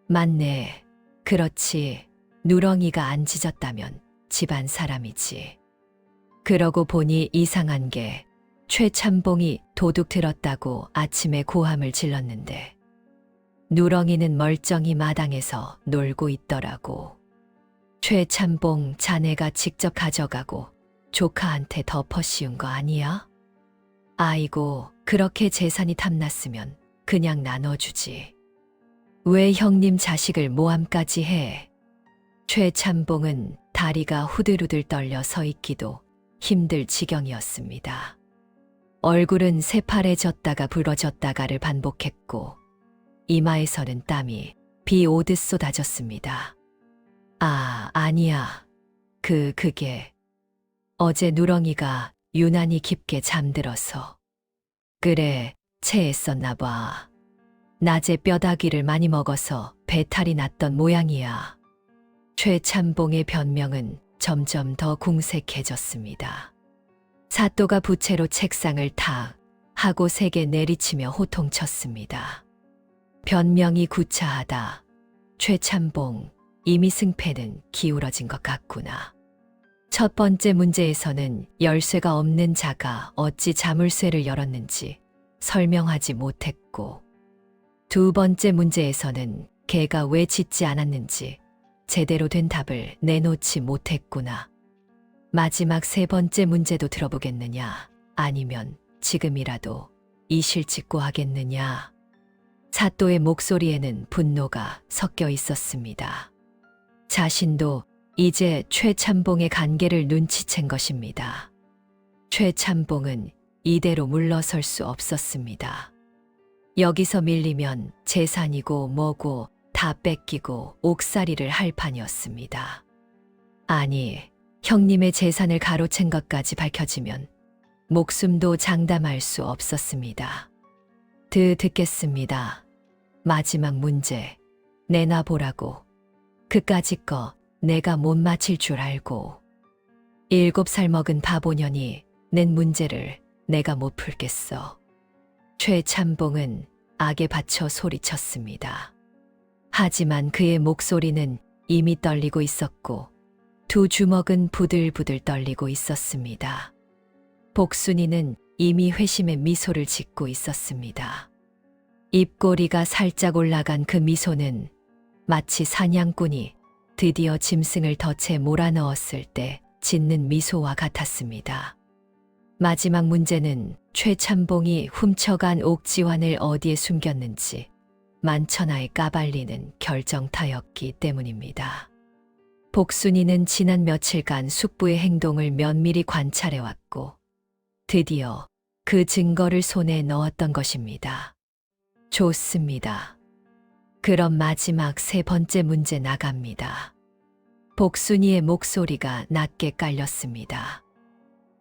맞네. 그렇지. 누렁이가 안 짖었다면 집안 사람이지. 그러고 보니 이상한 게 최참봉이 도둑 들었다고 아침에 고함을 질렀는데 누렁이는 멀쩡히 마당에서 놀고 있더라고. 최참봉 자네가 직접 가져가고 조카한테 덮어 씌운 거 아니야? 아이고, 그렇게 재산이 탐났으면 그냥 나눠주지. 왜 형님 자식을 모함까지 해? 최참봉은 다리가 후들후들 떨려 서 있기도 힘들 지경이었습니다. 얼굴은 새파래졌다가 붉어졌다가를 반복했고 이마에서는 땀이 비 오듯 쏟아졌습니다. 아니야. 그게 어제 누렁이가 유난히 깊게 잠들어서. 그래, 체했었나 봐. 낮에 뼈다귀를 많이 먹어서 배탈이 났던 모양이야. 최참봉의 변명은 점점 더 궁색해졌습니다. 사또가 부채로 책상을 탁 하고 세게 내리치며 호통쳤습니다. 변명이 구차하다. 최참봉, 이미 승패는 기울어진 것 같구나. 첫 번째 문제에서는 열쇠가 없는 자가 어찌 자물쇠를 열었는지 설명하지 못했고, 두 번째 문제에서는 개가 왜 짖지 않았는지 제대로 된 답을 내놓지 못했구나. 마지막 세 번째 문제도 들어보겠느냐? 아니면 지금이라도 이실직고하겠느냐? 사또의 목소리에는 분노가 섞여 있었습니다. 자신도 이제 최참봉의 간계를 눈치챈 것입니다. 최참봉은 이대로 물러설 수 없었습니다. 여기서 밀리면 재산이고 뭐고 다 뺏기고 옥살이를 할 판이었습니다. 아니, 형님의 재산을 가로챈 것까지 밝혀지면 목숨도 장담할 수 없었습니다. 듣겠습니다. 마지막 문제 내놔보라고. 그까짓 거 내가 못 맞힐 줄 알고. 7살 먹은 바보년이 낸 문제를 내가 못 풀겠어. 최참봉은 악에 받쳐 소리쳤습니다. 하지만 그의 목소리는 이미 떨리고 있었고 두 주먹은 부들부들 떨리고 있었습니다. 복순이는 이미 회심의 미소를 짓고 있었습니다. 입꼬리가 살짝 올라간 그 미소는 마치 사냥꾼이 드디어 짐승을 덫에 몰아넣었을 때 짓는 미소와 같았습니다. 마지막 문제는 최참봉이 훔쳐간 옥지환을 어디에 숨겼는지 만천하에 까발리는 결정타였기 때문입니다. 복순이는 지난 며칠간 숙부의 행동을 면밀히 관찰해왔고 드디어 그 증거를 손에 넣었던 것입니다. 좋습니다. 그럼 마지막 세 번째 문제 나갑니다. 복순이의 목소리가 낮게 깔렸습니다.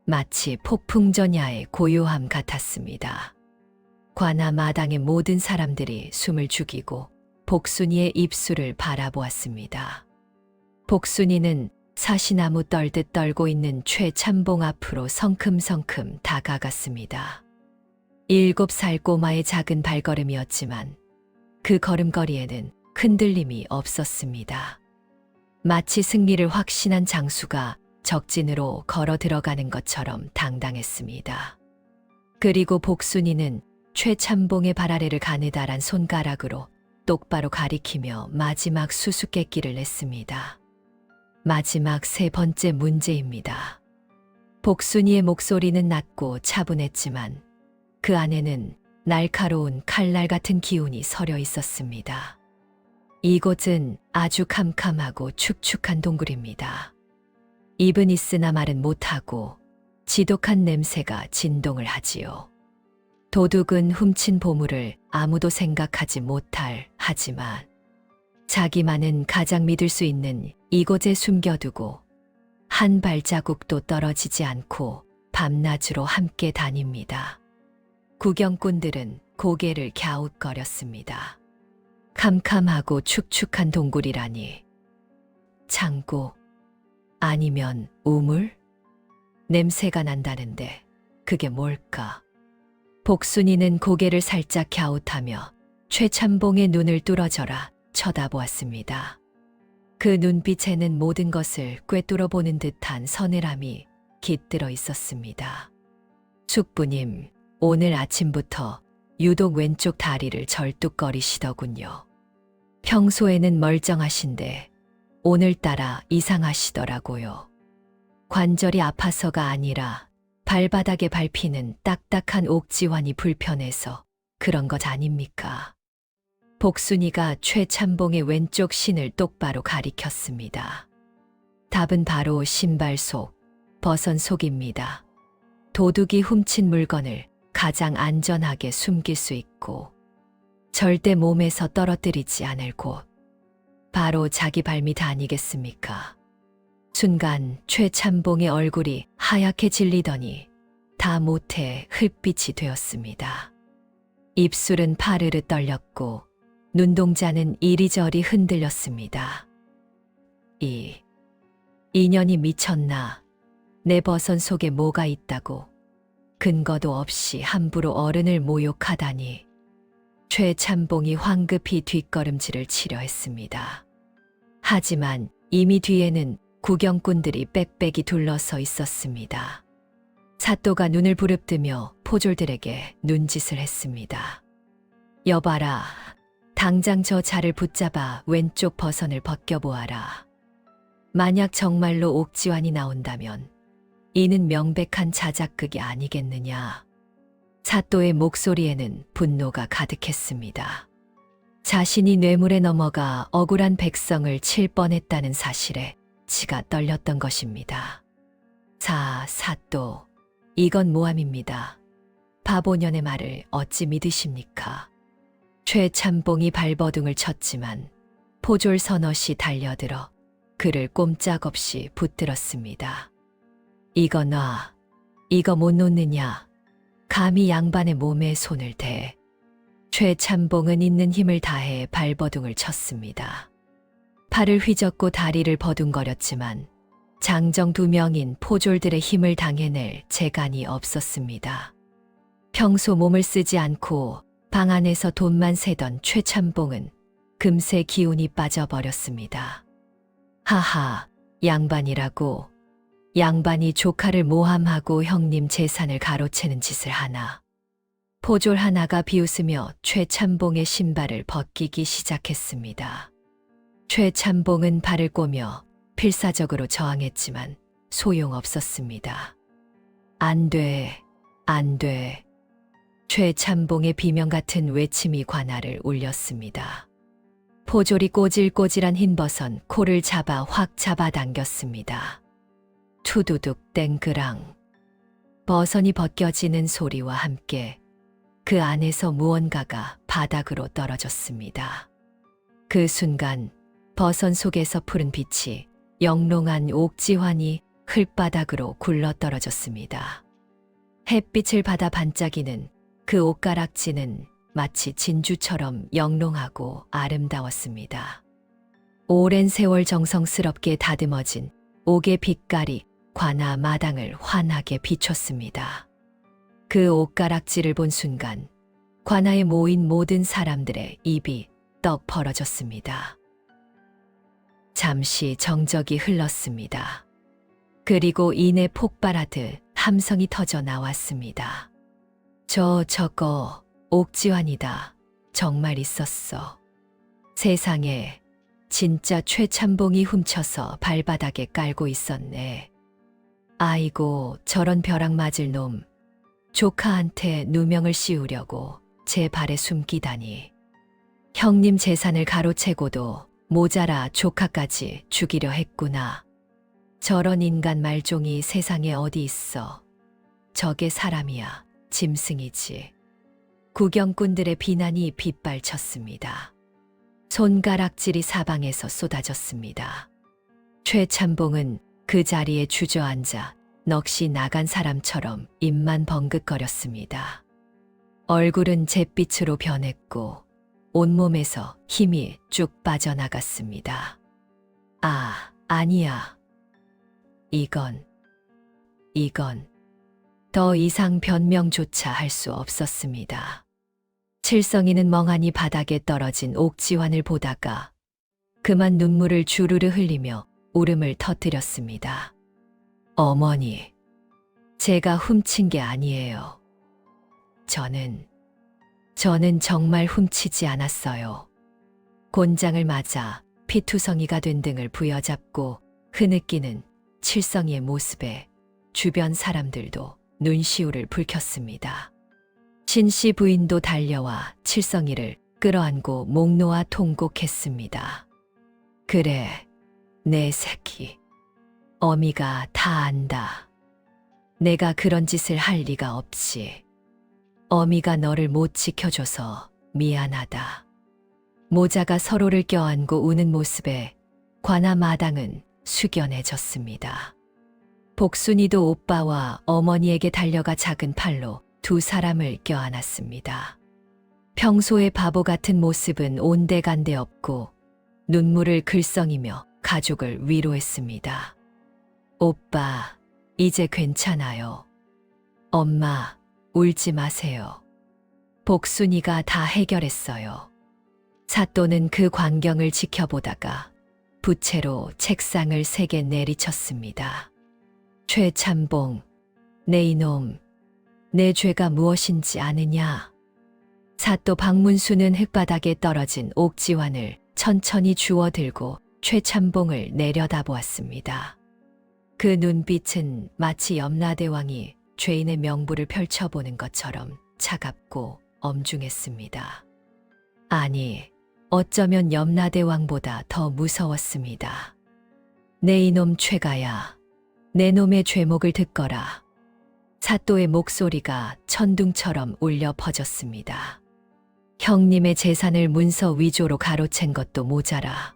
마치 폭풍전야의 고요함 같았습니다. 관아 마당의 모든 사람들이 숨을 죽이고 복순이의 입술을 바라보았습니다. 복순이는 사시나무 떨듯 떨고 있는 최참봉 앞으로 성큼성큼 다가갔습니다. 7살 꼬마의 작은 발걸음이었지만 그 걸음걸이에는 흔들림이 없었습니다. 마치 승리를 확신한 장수가 적진으로 걸어 들어가는 것처럼 당당했습니다. 그리고 복순이는 최참봉의 발 아래를 가느다란 손가락으로 똑바로 가리키며 마지막 수수께끼를 냈습니다. 마지막 3번째 문제입니다. 복순이의 목소리는 낮고 차분했지만 그 안에는 날카로운 칼날 같은 기운이 서려 있었습니다. 이곳은 아주 캄캄하고 축축한 동굴입니다. 입은 있으나 말은 못하고 지독한 냄새가 진동을 하지요. 도둑은 훔친 보물을 아무도 생각하지 못할 하지만 자기만은 가장 믿을 수 있는 이곳에 숨겨두고 한 발자국도 떨어지지 않고 밤낮으로 함께 다닙니다. 구경꾼들은 고개를 갸웃거렸습니다. 캄캄하고 축축한 동굴이라니. 창고 아니면 우물? 냄새가 난다는데 그게 뭘까? 복순이는 고개를 살짝 갸웃하며 최참봉의 눈을 뚫어져라 쳐다보았습니다. 그 눈빛에는 모든 것을 꿰뚫어 보는 듯한 서늘함이 깃들어 있었습니다. 숙부님, 오늘 아침부터 유독 왼쪽 다리를 절뚝거리시더군요. 평소에는 멀쩡하신데 오늘따라 이상하시더라고요. 관절이 아파서가 아니라 발바닥에 밟히는 딱딱한 옥지환이 불편해서 그런 것 아닙니까? 복순이가 최참봉의 왼쪽 신을 똑바로 가리켰습니다. 답은 바로 신발 속, 버선 속입니다. 도둑이 훔친 물건을 가장 안전하게 숨길 수 있고 절대 몸에서 떨어뜨리지 않을 곳. 바로 자기 발밑 아니겠습니까? 순간 최참봉의 얼굴이 하얗게 질리더니 다 못해 흙빛이 되었습니다. 입술은 파르르 떨렸고 눈동자는 이리저리 흔들렸습니다. 이 인연이 미쳤나? 내 버선 속에 뭐가 있다고? 근거도 없이 함부로 어른을 모욕하다니. 최참봉이 황급히 뒷걸음질을 치려 했습니다. 하지만 이미 뒤에는 구경꾼들이 빽빽이 둘러서 있었습니다. 사또가 눈을 부릅뜨며 포졸들에게 눈짓을 했습니다. 여봐라, 당장 저 자를 붙잡아 왼쪽 버선을 벗겨보아라. 만약 정말로 옥지환이 나온다면 이는 명백한 자작극이 아니겠느냐. 사또의 목소리에는 분노가 가득했습니다. 자신이 뇌물에 넘어가 억울한 백성을 칠 뻔했다는 사실에 치가 떨렸던 것입니다. 사또, 이건 모함입니다. 바보년의 말을 어찌 믿으십니까? 최참봉이 발버둥을 쳤지만 포졸 서너시 달려들어 그를 꼼짝없이 붙들었습니다. 이거 놔. 이거 못 놓느냐. 감히 양반의 몸에 손을 대. 최참봉은 있는 힘을 다해 발버둥을 쳤습니다. 팔을 휘젓고 다리를 버둥거렸지만 장정 2명인 포졸들의 힘을 당해낼 재간이 없었습니다. 평소 몸을 쓰지 않고 방 안에서 돈만 세던 최참봉은 금세 기운이 빠져버렸습니다. 하하, 양반이라고. 양반이 조카를 모함하고 형님 재산을 가로채는 짓을 하나. 포졸 하나가 비웃으며 최참봉의 신발을 벗기기 시작했습니다. 최참봉은 발을 꼬며 필사적으로 저항했지만 소용없었습니다. 안 돼, 안 돼. 최참봉의 비명 같은 외침이 관아를 울렸습니다. 포졸이 꼬질꼬질한 흰버선 코를 잡아 확 잡아당겼습니다. 투두둑 땡그랑. 버선이 벗겨지는 소리와 함께 그 안에서 무언가가 바닥으로 떨어졌습니다. 그 순간 버선 속에서 푸른 빛이 영롱한 옥지환이 흙바닥으로 굴러떨어졌습니다. 햇빛을 받아 반짝이는 그 옷가락지는 마치 진주처럼 영롱하고 아름다웠습니다. 오랜 세월 정성스럽게 다듬어진 옥의 빛깔이 관아 마당을 환하게 비췄습니다. 그 옷가락질을 본 순간 관아에 모인 모든 사람들의 입이 떡 벌어졌습니다. 잠시 정적이 흘렀습니다. 그리고 이내 폭발하듯 함성이 터져 나왔습니다. 저거 옥지환이다. 정말 있었어. 세상에 진짜 최참봉이 훔쳐서 발바닥에 깔고 있었네. 아이고 저런 벼락 맞을 놈. 조카한테 누명을 씌우려고 제 발에 숨기다니. 형님 재산을 가로채고도 모자라 조카까지 죽이려 했구나. 저런 인간 말종이 세상에 어디 있어. 저게 사람이야. 짐승이지. 구경꾼들의 비난이 빗발쳤습니다. 손가락질이 사방에서 쏟아졌습니다. 최참봉은 그 자리에 주저앉아 넋이 나간 사람처럼 입만 벙긋거렸습니다. 얼굴은 잿빛으로 변했고 온몸에서 힘이 쭉 빠져나갔습니다. 아니야. 이건 더 이상 변명조차 할 수 없었습니다. 칠성이는 멍하니 바닥에 떨어진 옥지환을 보다가 그만 눈물을 주르르 흘리며 울음을 터뜨렸습니다. 어머니, 제가 훔친 게 아니에요. 저는 정말 훔치지 않았어요. 곤장을 맞아 피투성이가 된 등을 부여잡고 흐느끼는 칠성이의 모습에 주변 사람들도 눈시울을 붉혔습니다. 신씨 부인도 달려와 칠성이를 끌어안고 목 놓아 통곡했습니다. 그래, 내 새끼. 어미가 다 안다. 내가 그런 짓을 할 리가 없지. 어미가 너를 못 지켜줘서 미안하다. 모자가 서로를 껴안고 우는 모습에 관아 마당은 숙연해졌습니다. 복순이도 오빠와 어머니에게 달려가 작은 팔로 두 사람을 껴안았습니다. 평소의 바보 같은 모습은 온데간데 없고 눈물을 글썽이며 가족을 위로했습니다. 오빠, 이제 괜찮아요. 엄마, 울지 마세요. 복순이가 다 해결했어요. 사또는 그 광경을 지켜보다가 부채로 책상을 3개 내리쳤습니다. 최참봉, 내 이놈, 내 죄가 무엇인지 아느냐? 사또 박문수는 흙바닥에 떨어진 옥지환을 천천히 주워들고 최참봉을 내려다보았습니다. 그 눈빛은 마치 염라대왕이 죄인의 명부를 펼쳐보는 것처럼 차갑고 엄중했습니다. 아니, 어쩌면 염라대왕보다 더 무서웠습니다. 내 이놈 최가야, 내 놈의 죄목을 듣거라. 사또의 목소리가 천둥처럼 울려 퍼졌습니다. 형님의 재산을 문서 위조로 가로챈 것도 모자라.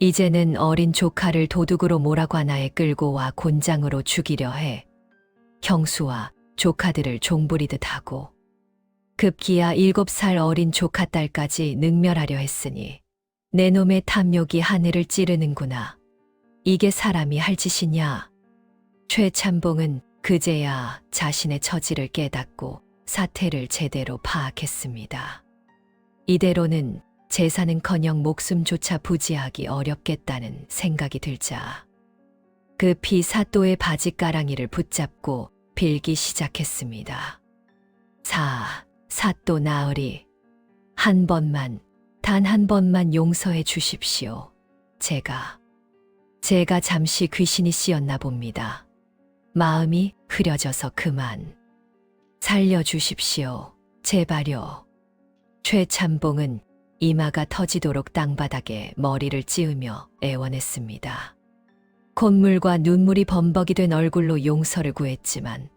이제는 어린 조카를 도둑으로 몰아관아에 끌고 와 곤장으로 죽이려 해. 형수와 조카들을 종부리듯 하고 급기야 7살 어린 조카딸까지 능멸하려 했으니 내 놈의 탐욕이 하늘을 찌르는구나. 이게 사람이 할 짓이냐? 최참봉은 그제야 자신의 처지를 깨닫고 사태를 제대로 파악했습니다. 이대로는 재산은커녕 목숨조차 부지하기 어렵겠다는 생각이 들자 급히 사또의 바지가랑이를 붙잡고 빌기 시작했습니다. 사또 나으리, 한 번만, 단 한 번만 용서해 주십시오. 제가 잠시 귀신이 씌었나 봅니다. 마음이 흐려져서 그만. 살려주십시오. 제발요. 최참봉은 이마가 터지도록 땅바닥에 머리를 찌으며 애원했습니다. 콧물과 눈물이 범벅이 된 얼굴로 용서를 구했지만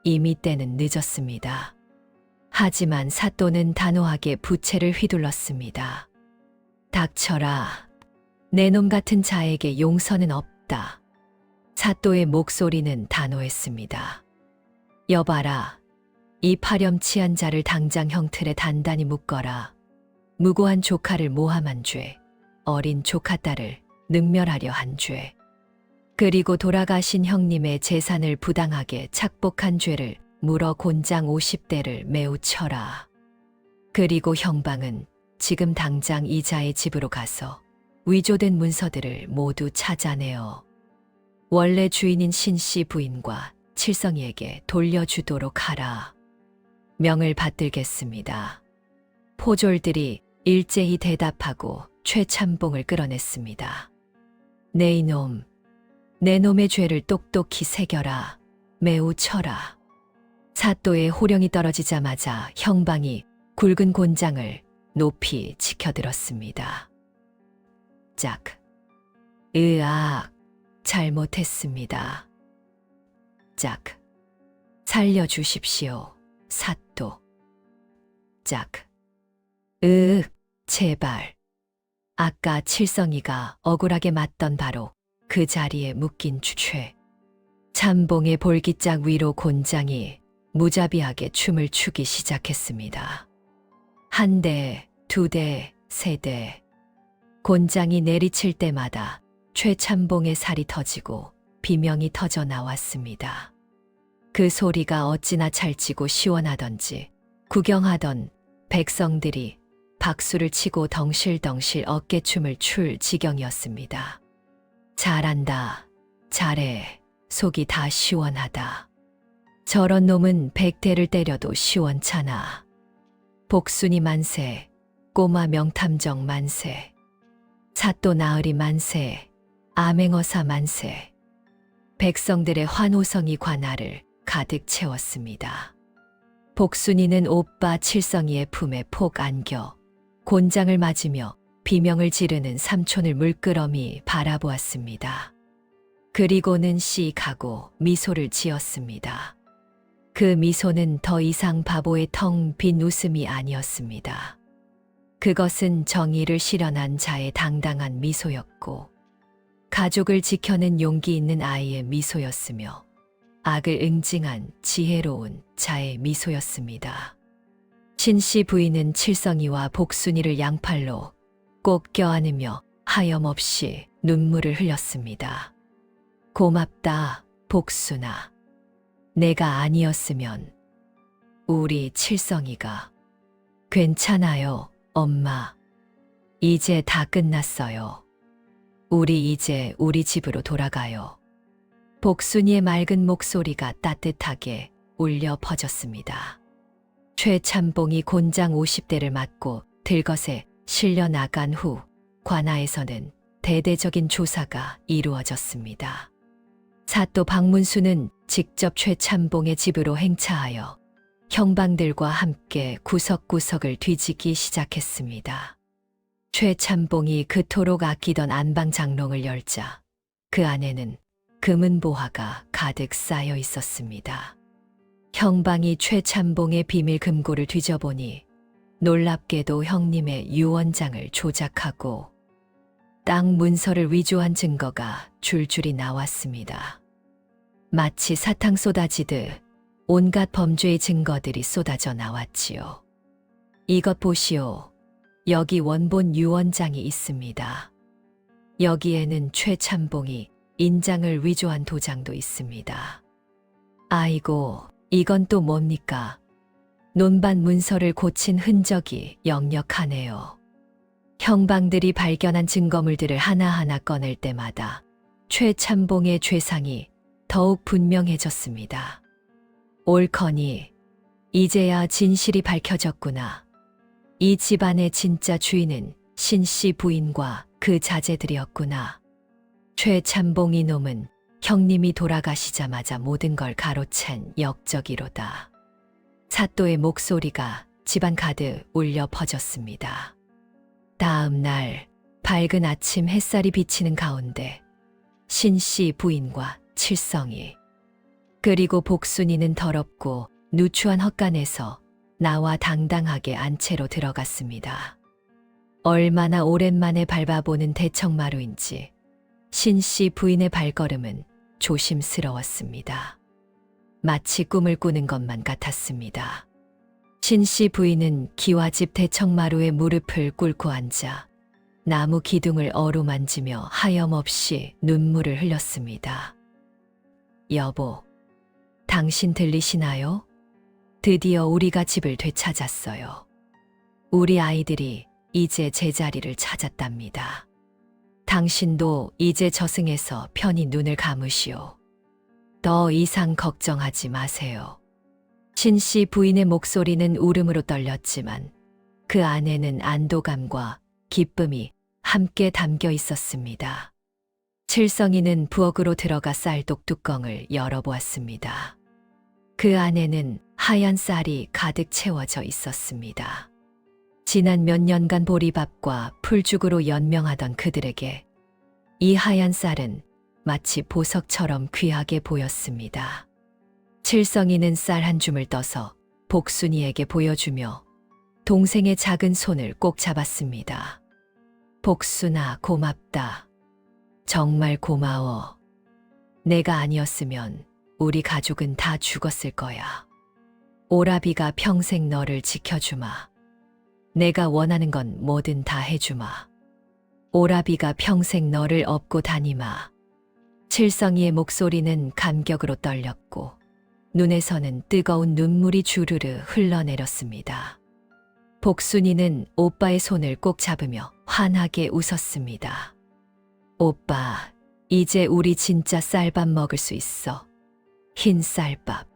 이미 때는 늦었습니다. 하지만 사또는 단호하게 부채를 휘둘렀습니다. 닥쳐라. 내 놈 같은 자에게 용서는 없다. 사또의 목소리는 단호했습니다. 여봐라. 이 파렴치한 자를 당장 형틀에 단단히 묶어라. 무고한 조카를 모함한 죄, 어린 조카딸을 능멸하려 한 죄, 그리고 돌아가신 형님의 재산을 부당하게 착복한 죄를 물어 곤장 50대를 매우 쳐라. 그리고 형방은 지금 당장 이자의 집으로 가서 위조된 문서들을 모두 찾아내어 원래 주인인 신씨 부인과 칠성이에게 돌려주도록 하라. 명을 받들겠습니다. 포졸들이 일제히 대답하고 최참봉을 끌어냈습니다. 내 이놈, 내 놈의 죄를 똑똑히 새겨라. 매우 쳐라. 사또의 호령이 떨어지자마자 형방이 굵은 곤장을 높이 치켜들었습니다. 짝. 으악. 잘못했습니다. 짝. 살려주십시오. 사또. 짝. 제발. 아까 칠성이가 억울하게 맞던 바로 그 자리에 묶인 주최. 참봉의 볼기짝 위로 곤장이 무자비하게 춤을 추기 시작했습니다. 한 대, 두 대, 세 대. 곤장이 내리칠 때마다 최참봉의 살이 터지고 비명이 터져 나왔습니다. 그 소리가 어찌나 찰지고 시원하던지 구경하던 백성들이 박수를 치고 덩실덩실 어깨춤을 출 지경이었습니다. 잘한다. 잘해. 속이 다 시원하다. 저런 놈은 100대를 때려도 시원찮아. 복순이 만세. 꼬마 명탐정 만세. 사또 나으리 만세. 암행어사 만세. 백성들의 환호성이 관아를 가득 채웠습니다. 복순이는 오빠 칠성이의 품에 폭 안겨 곤장을 맞으며 비명을 지르는 삼촌을 물끄러미 바라보았습니다. 그리고는 씩 하고 미소를 지었습니다. 그 미소는 더 이상 바보의 텅 빈 웃음이 아니었습니다. 그것은 정의를 실현한 자의 당당한 미소였고 가족을 지켜낸 용기 있는 아이의 미소였으며 악을 응징한 지혜로운 자의 미소였습니다. 신씨 부인은 칠성이와 복순이를 양팔로 꼭 껴안으며 하염없이 눈물을 흘렸습니다. 고맙다, 복순아. 내가 아니었으면 우리 칠성이가. 괜찮아요, 엄마. 이제 다 끝났어요. 우리 이제 우리 집으로 돌아가요. 복순이의 맑은 목소리가 따뜻하게 울려 퍼졌습니다. 최참봉이 곤장 50대를 맞고 들것에 실려 나간 후 관아에서는 대대적인 조사가 이루어졌습니다. 사또 박문수는 직접 최참봉의 집으로 행차하여 형방들과 함께 구석구석을 뒤지기 시작했습니다. 최참봉이 그토록 아끼던 안방 장롱을 열자 그 안에는 금은보화가 가득 쌓여 있었습니다. 형방이 최참봉의 비밀 금고를 뒤져보니 놀랍게도 형님의 유언장을 조작하고 땅 문서를 위조한 증거가 줄줄이 나왔습니다. 마치 사탕 쏟아지듯 온갖 범죄의 증거들이 쏟아져 나왔지요. 이것 보시오. 여기 원본 유언장이 있습니다. 여기에는 최참봉이 인장을 위조한 도장도 있습니다. 아이고, 이건 또 뭡니까? 논반 문서를 고친 흔적이 역력하네요. 형방들이 발견한 증거물들을 하나하나 꺼낼 때마다 최참봉의 죄상이 더욱 분명해졌습니다. 옳거니 이제야 진실이 밝혀졌구나. 이 집안의 진짜 주인은 신씨 부인과 그 자제들이었구나. 최참봉 이놈은 형님이 돌아가시자마자 모든 걸 가로챈 역적이로다. 사또의 목소리가 집안 가득 울려 퍼졌습니다. 다음 날 밝은 아침 햇살이 비치는 가운데 신씨 부인과 칠성이 그리고 복순이는 더럽고 누추한 헛간에서 나와 당당하게 안채로 들어갔습니다. 얼마나 오랜만에 밟아보는 대청마루인지 신씨 부인의 발걸음은 조심스러웠습니다. 마치 꿈을 꾸는 것만 같았습니다. 신씨 부인은 기와집 대청마루에 무릎을 꿇고 앉아 나무 기둥을 어루만지며 하염없이 눈물을 흘렸습니다. 여보, 당신 들리시나요? 드디어 우리가 집을 되찾았어요. 우리 아이들이 이제 제자리를 찾았답니다. 당신도 이제 저승에서 편히 눈을 감으시오. 더 이상 걱정하지 마세요. 신씨 부인의 목소리는 울음으로 떨렸지만 그 안에는 안도감과 기쁨이 함께 담겨 있었습니다. 칠성이는 부엌으로 들어가 쌀독 뚜껑을 열어보았습니다. 그 안에는 하얀 쌀이 가득 채워져 있었습니다. 지난 몇 년간 보리밥과 풀죽으로 연명하던 그들에게 이 하얀 쌀은 마치 보석처럼 귀하게 보였습니다. 칠성이는 쌀 한 줌을 떠서 복순이에게 보여주며 동생의 작은 손을 꼭 잡았습니다. 복순아, 고맙다. 정말 고마워. 내가 아니었으면 우리 가족은 다 죽었을 거야. 오라비가 평생 너를 지켜주마. 내가 원하는 건 뭐든 다 해주마. 오라비가 평생 너를 업고 다니마. 칠성이의 목소리는 감격으로 떨렸고 눈에서는 뜨거운 눈물이 주르르 흘러내렸습니다. 복순이는 오빠의 손을 꼭 잡으며 환하게 웃었습니다. 오빠, 이제 우리 진짜 쌀밥 먹을 수 있어. 흰 쌀밥.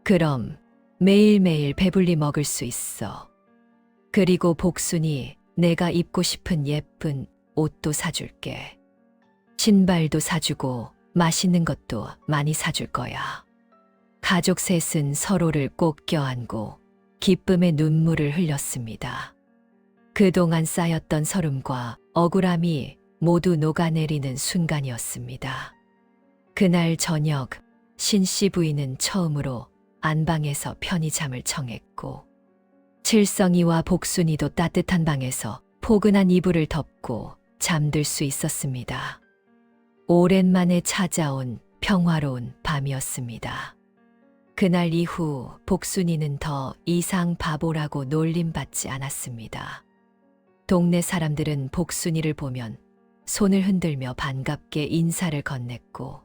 그럼 매일매일 배불리 먹을 수 있어. 그리고 복순이, 내가 입고 싶은 예쁜 옷도 사줄게. 신발도 사주고 맛있는 것도 많이 사줄 거야. 가족 셋은 서로를 꼭 껴안고 기쁨의 눈물을 흘렸습니다. 그동안 쌓였던 서름과 억울함이 모두 녹아내리는 순간이었습니다. 그날 저녁 신씨 부인은 처음으로 안방에서 편히 잠을 청했고 칠성이와 복순이도 따뜻한 방에서 포근한 이불을 덮고 잠들 수 있었습니다. 오랜만에 찾아온 평화로운 밤이었습니다. 그날 이후 복순이는 더 이상 바보라고 놀림받지 않았습니다. 동네 사람들은 복순이를 보면 손을 흔들며 반갑게 인사를 건넸고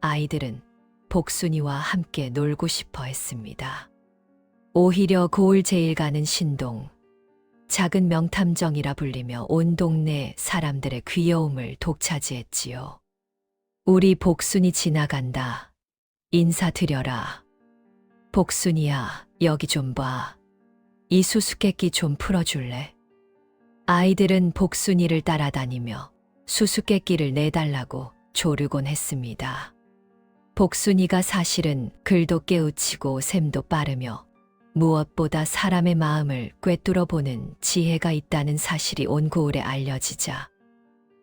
아이들은 복순이와 함께 놀고 싶어 했습니다. 오히려 고을 제일 가는 신동, 작은 명탐정이라 불리며 온 동네 사람들의 귀여움을 독차지했지요. 우리 복순이 지나간다. 인사드려라. 복순이야, 여기 좀 봐. 이 수수께끼 좀 풀어줄래? 아이들은 복순이를 따라다니며 수수께끼를 내달라고 조르곤 했습니다. 복순이가 사실은 글도 깨우치고 셈도 빠르며 무엇보다 사람의 마음을 꿰뚫어 보는 지혜가 있다는 사실이 온 고을에 알려지자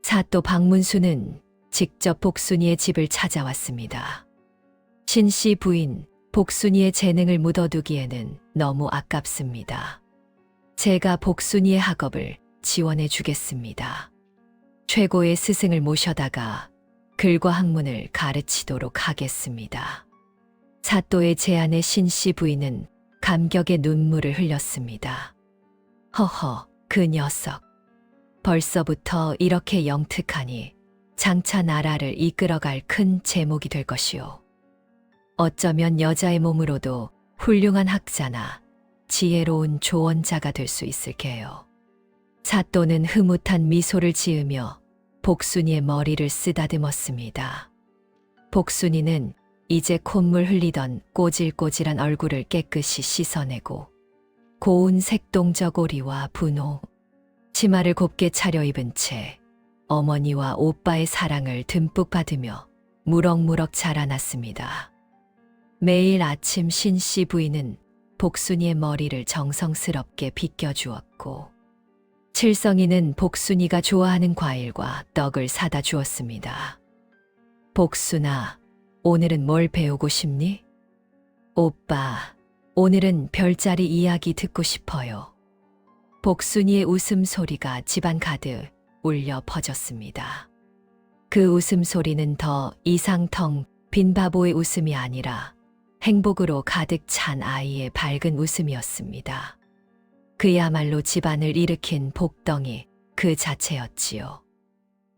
사또 박문수는 직접 복순이의 집을 찾아왔습니다. 신씨 부인, 복순이의 재능을 묻어두기에는 너무 아깝습니다. 제가 복순이의 학업을 지원해 주겠습니다. 최고의 스승을 모셔다가 글과 학문을 가르치도록 하겠습니다. 사또의 제안에 신씨 부인은 감격의 눈물을 흘렸습니다. 허허, 그 녀석. 벌써부터 이렇게 영특하니 장차 나라를 이끌어갈 큰 제목이 될 것이오. 어쩌면 여자의 몸으로도 훌륭한 학자나 지혜로운 조언자가 될 수 있을게요. 사또는 흐뭇한 미소를 지으며 복순이의 머리를 쓰다듬었습니다. 복순이는 이제 콧물 흘리던 꼬질꼬질한 얼굴을 깨끗이 씻어내고 고운 색동저고리와 분호, 치마를 곱게 차려입은 채 어머니와 오빠의 사랑을 듬뿍 받으며 무럭무럭 자라났습니다. 매일 아침 신씨 부인은 복순이의 머리를 정성스럽게 빗겨주었고 칠성이는 복순이가 좋아하는 과일과 떡을 사다 주었습니다. 복순아, 오늘은 뭘 배우고 싶니? 오빠, 오늘은 별자리 이야기 듣고 싶어요. 복순이의 웃음소리가 집안 가득 울려 퍼졌습니다. 그 웃음소리는 더 이상 텅 빈 바보의 웃음이 아니라 행복으로 가득 찬 아이의 밝은 웃음이었습니다. 그야말로 집안을 일으킨 복덩이 그 자체였지요.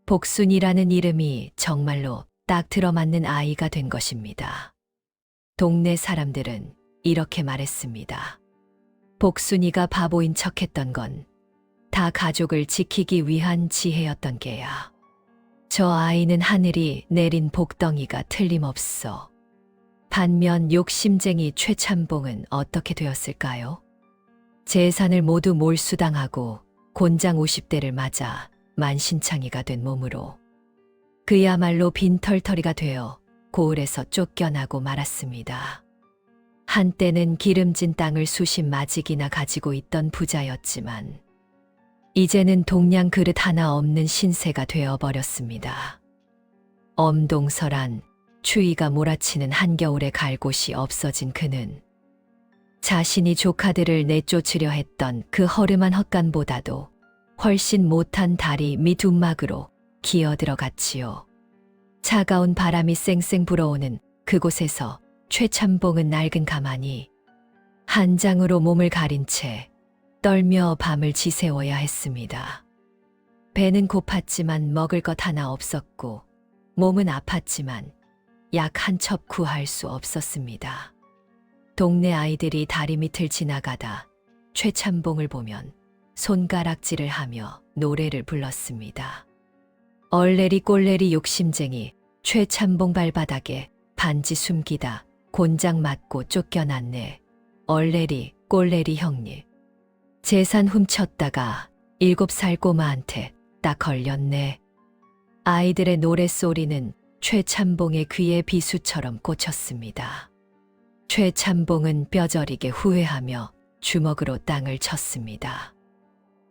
복순이라는 이름이 정말로 딱 들어맞는 아이가 된 것입니다. 동네 사람들은 이렇게 말했습니다. 복순이가 바보인 척했던 건 다 가족을 지키기 위한 지혜였던 게야. 저 아이는 하늘이 내린 복덩이가 틀림없어. 반면 욕심쟁이 최참봉은 어떻게 되었을까요? 재산을 모두 몰수당하고 곤장 50대를 맞아 만신창이가 된 몸으로 그야말로 빈털터리가 되어 고을에서 쫓겨나고 말았습니다. 한때는 기름진 땅을 수십 마직이나 가지고 있던 부자였지만 이제는 동양 그릇 하나 없는 신세가 되어버렸습니다. 엄동설한 추위가 몰아치는 한겨울에 갈 곳이 없어진 그는 자신이 조카들을 내쫓으려 했던 그 허름한 헛간보다도 훨씬 못한 다리 밑 움막으로 기어들어갔지요. 차가운 바람이 쌩쌩 불어오는 그곳에서 최참봉은 낡은 가마니 한 장으로 몸을 가린 채 떨며 밤을 지새워야 했습니다. 배는 고팠지만 먹을 것 하나 없었고 몸은 아팠지만 약 한 첩 구할 수 없었습니다. 동네 아이들이 다리 밑을 지나가다 최참봉을 보면 손가락질을 하며 노래를 불렀습니다. 얼레리 꼴레리 욕심쟁이 최참봉 발바닥에 반지 숨기다 곤장 맞고 쫓겨났네. 얼레리 꼴레리 형님. 재산 훔쳤다가 7살 꼬마한테 딱 걸렸네. 아이들의 노랫소리는 최참봉의 귀에 비수처럼 꽂혔습니다. 최참봉은 뼈저리게 후회하며 주먹으로 땅을 쳤습니다.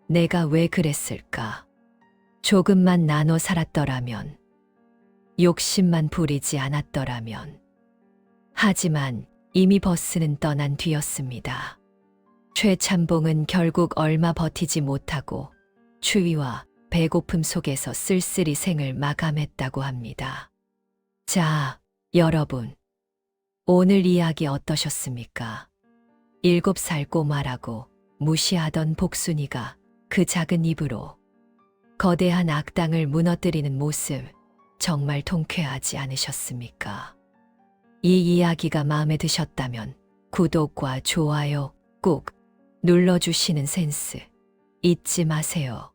내가 왜 그랬을까? 조금만 나눠 살았더라면, 욕심만 부리지 않았더라면. 하지만 이미 버스는 떠난 뒤였습니다. 최참봉은 결국 얼마 버티지 못하고 추위와 배고픔 속에서 쓸쓸히 생을 마감했다고 합니다. 자, 여러분. 오늘 이야기 어떠셨습니까? 7살 꼬마라고 무시하던 복순이가 그 작은 입으로 거대한 악당을 무너뜨리는 모습 정말 통쾌하지 않으셨습니까? 이 이야기가 마음에 드셨다면 구독과 좋아요 꼭 눌러주시는 센스 잊지 마세요.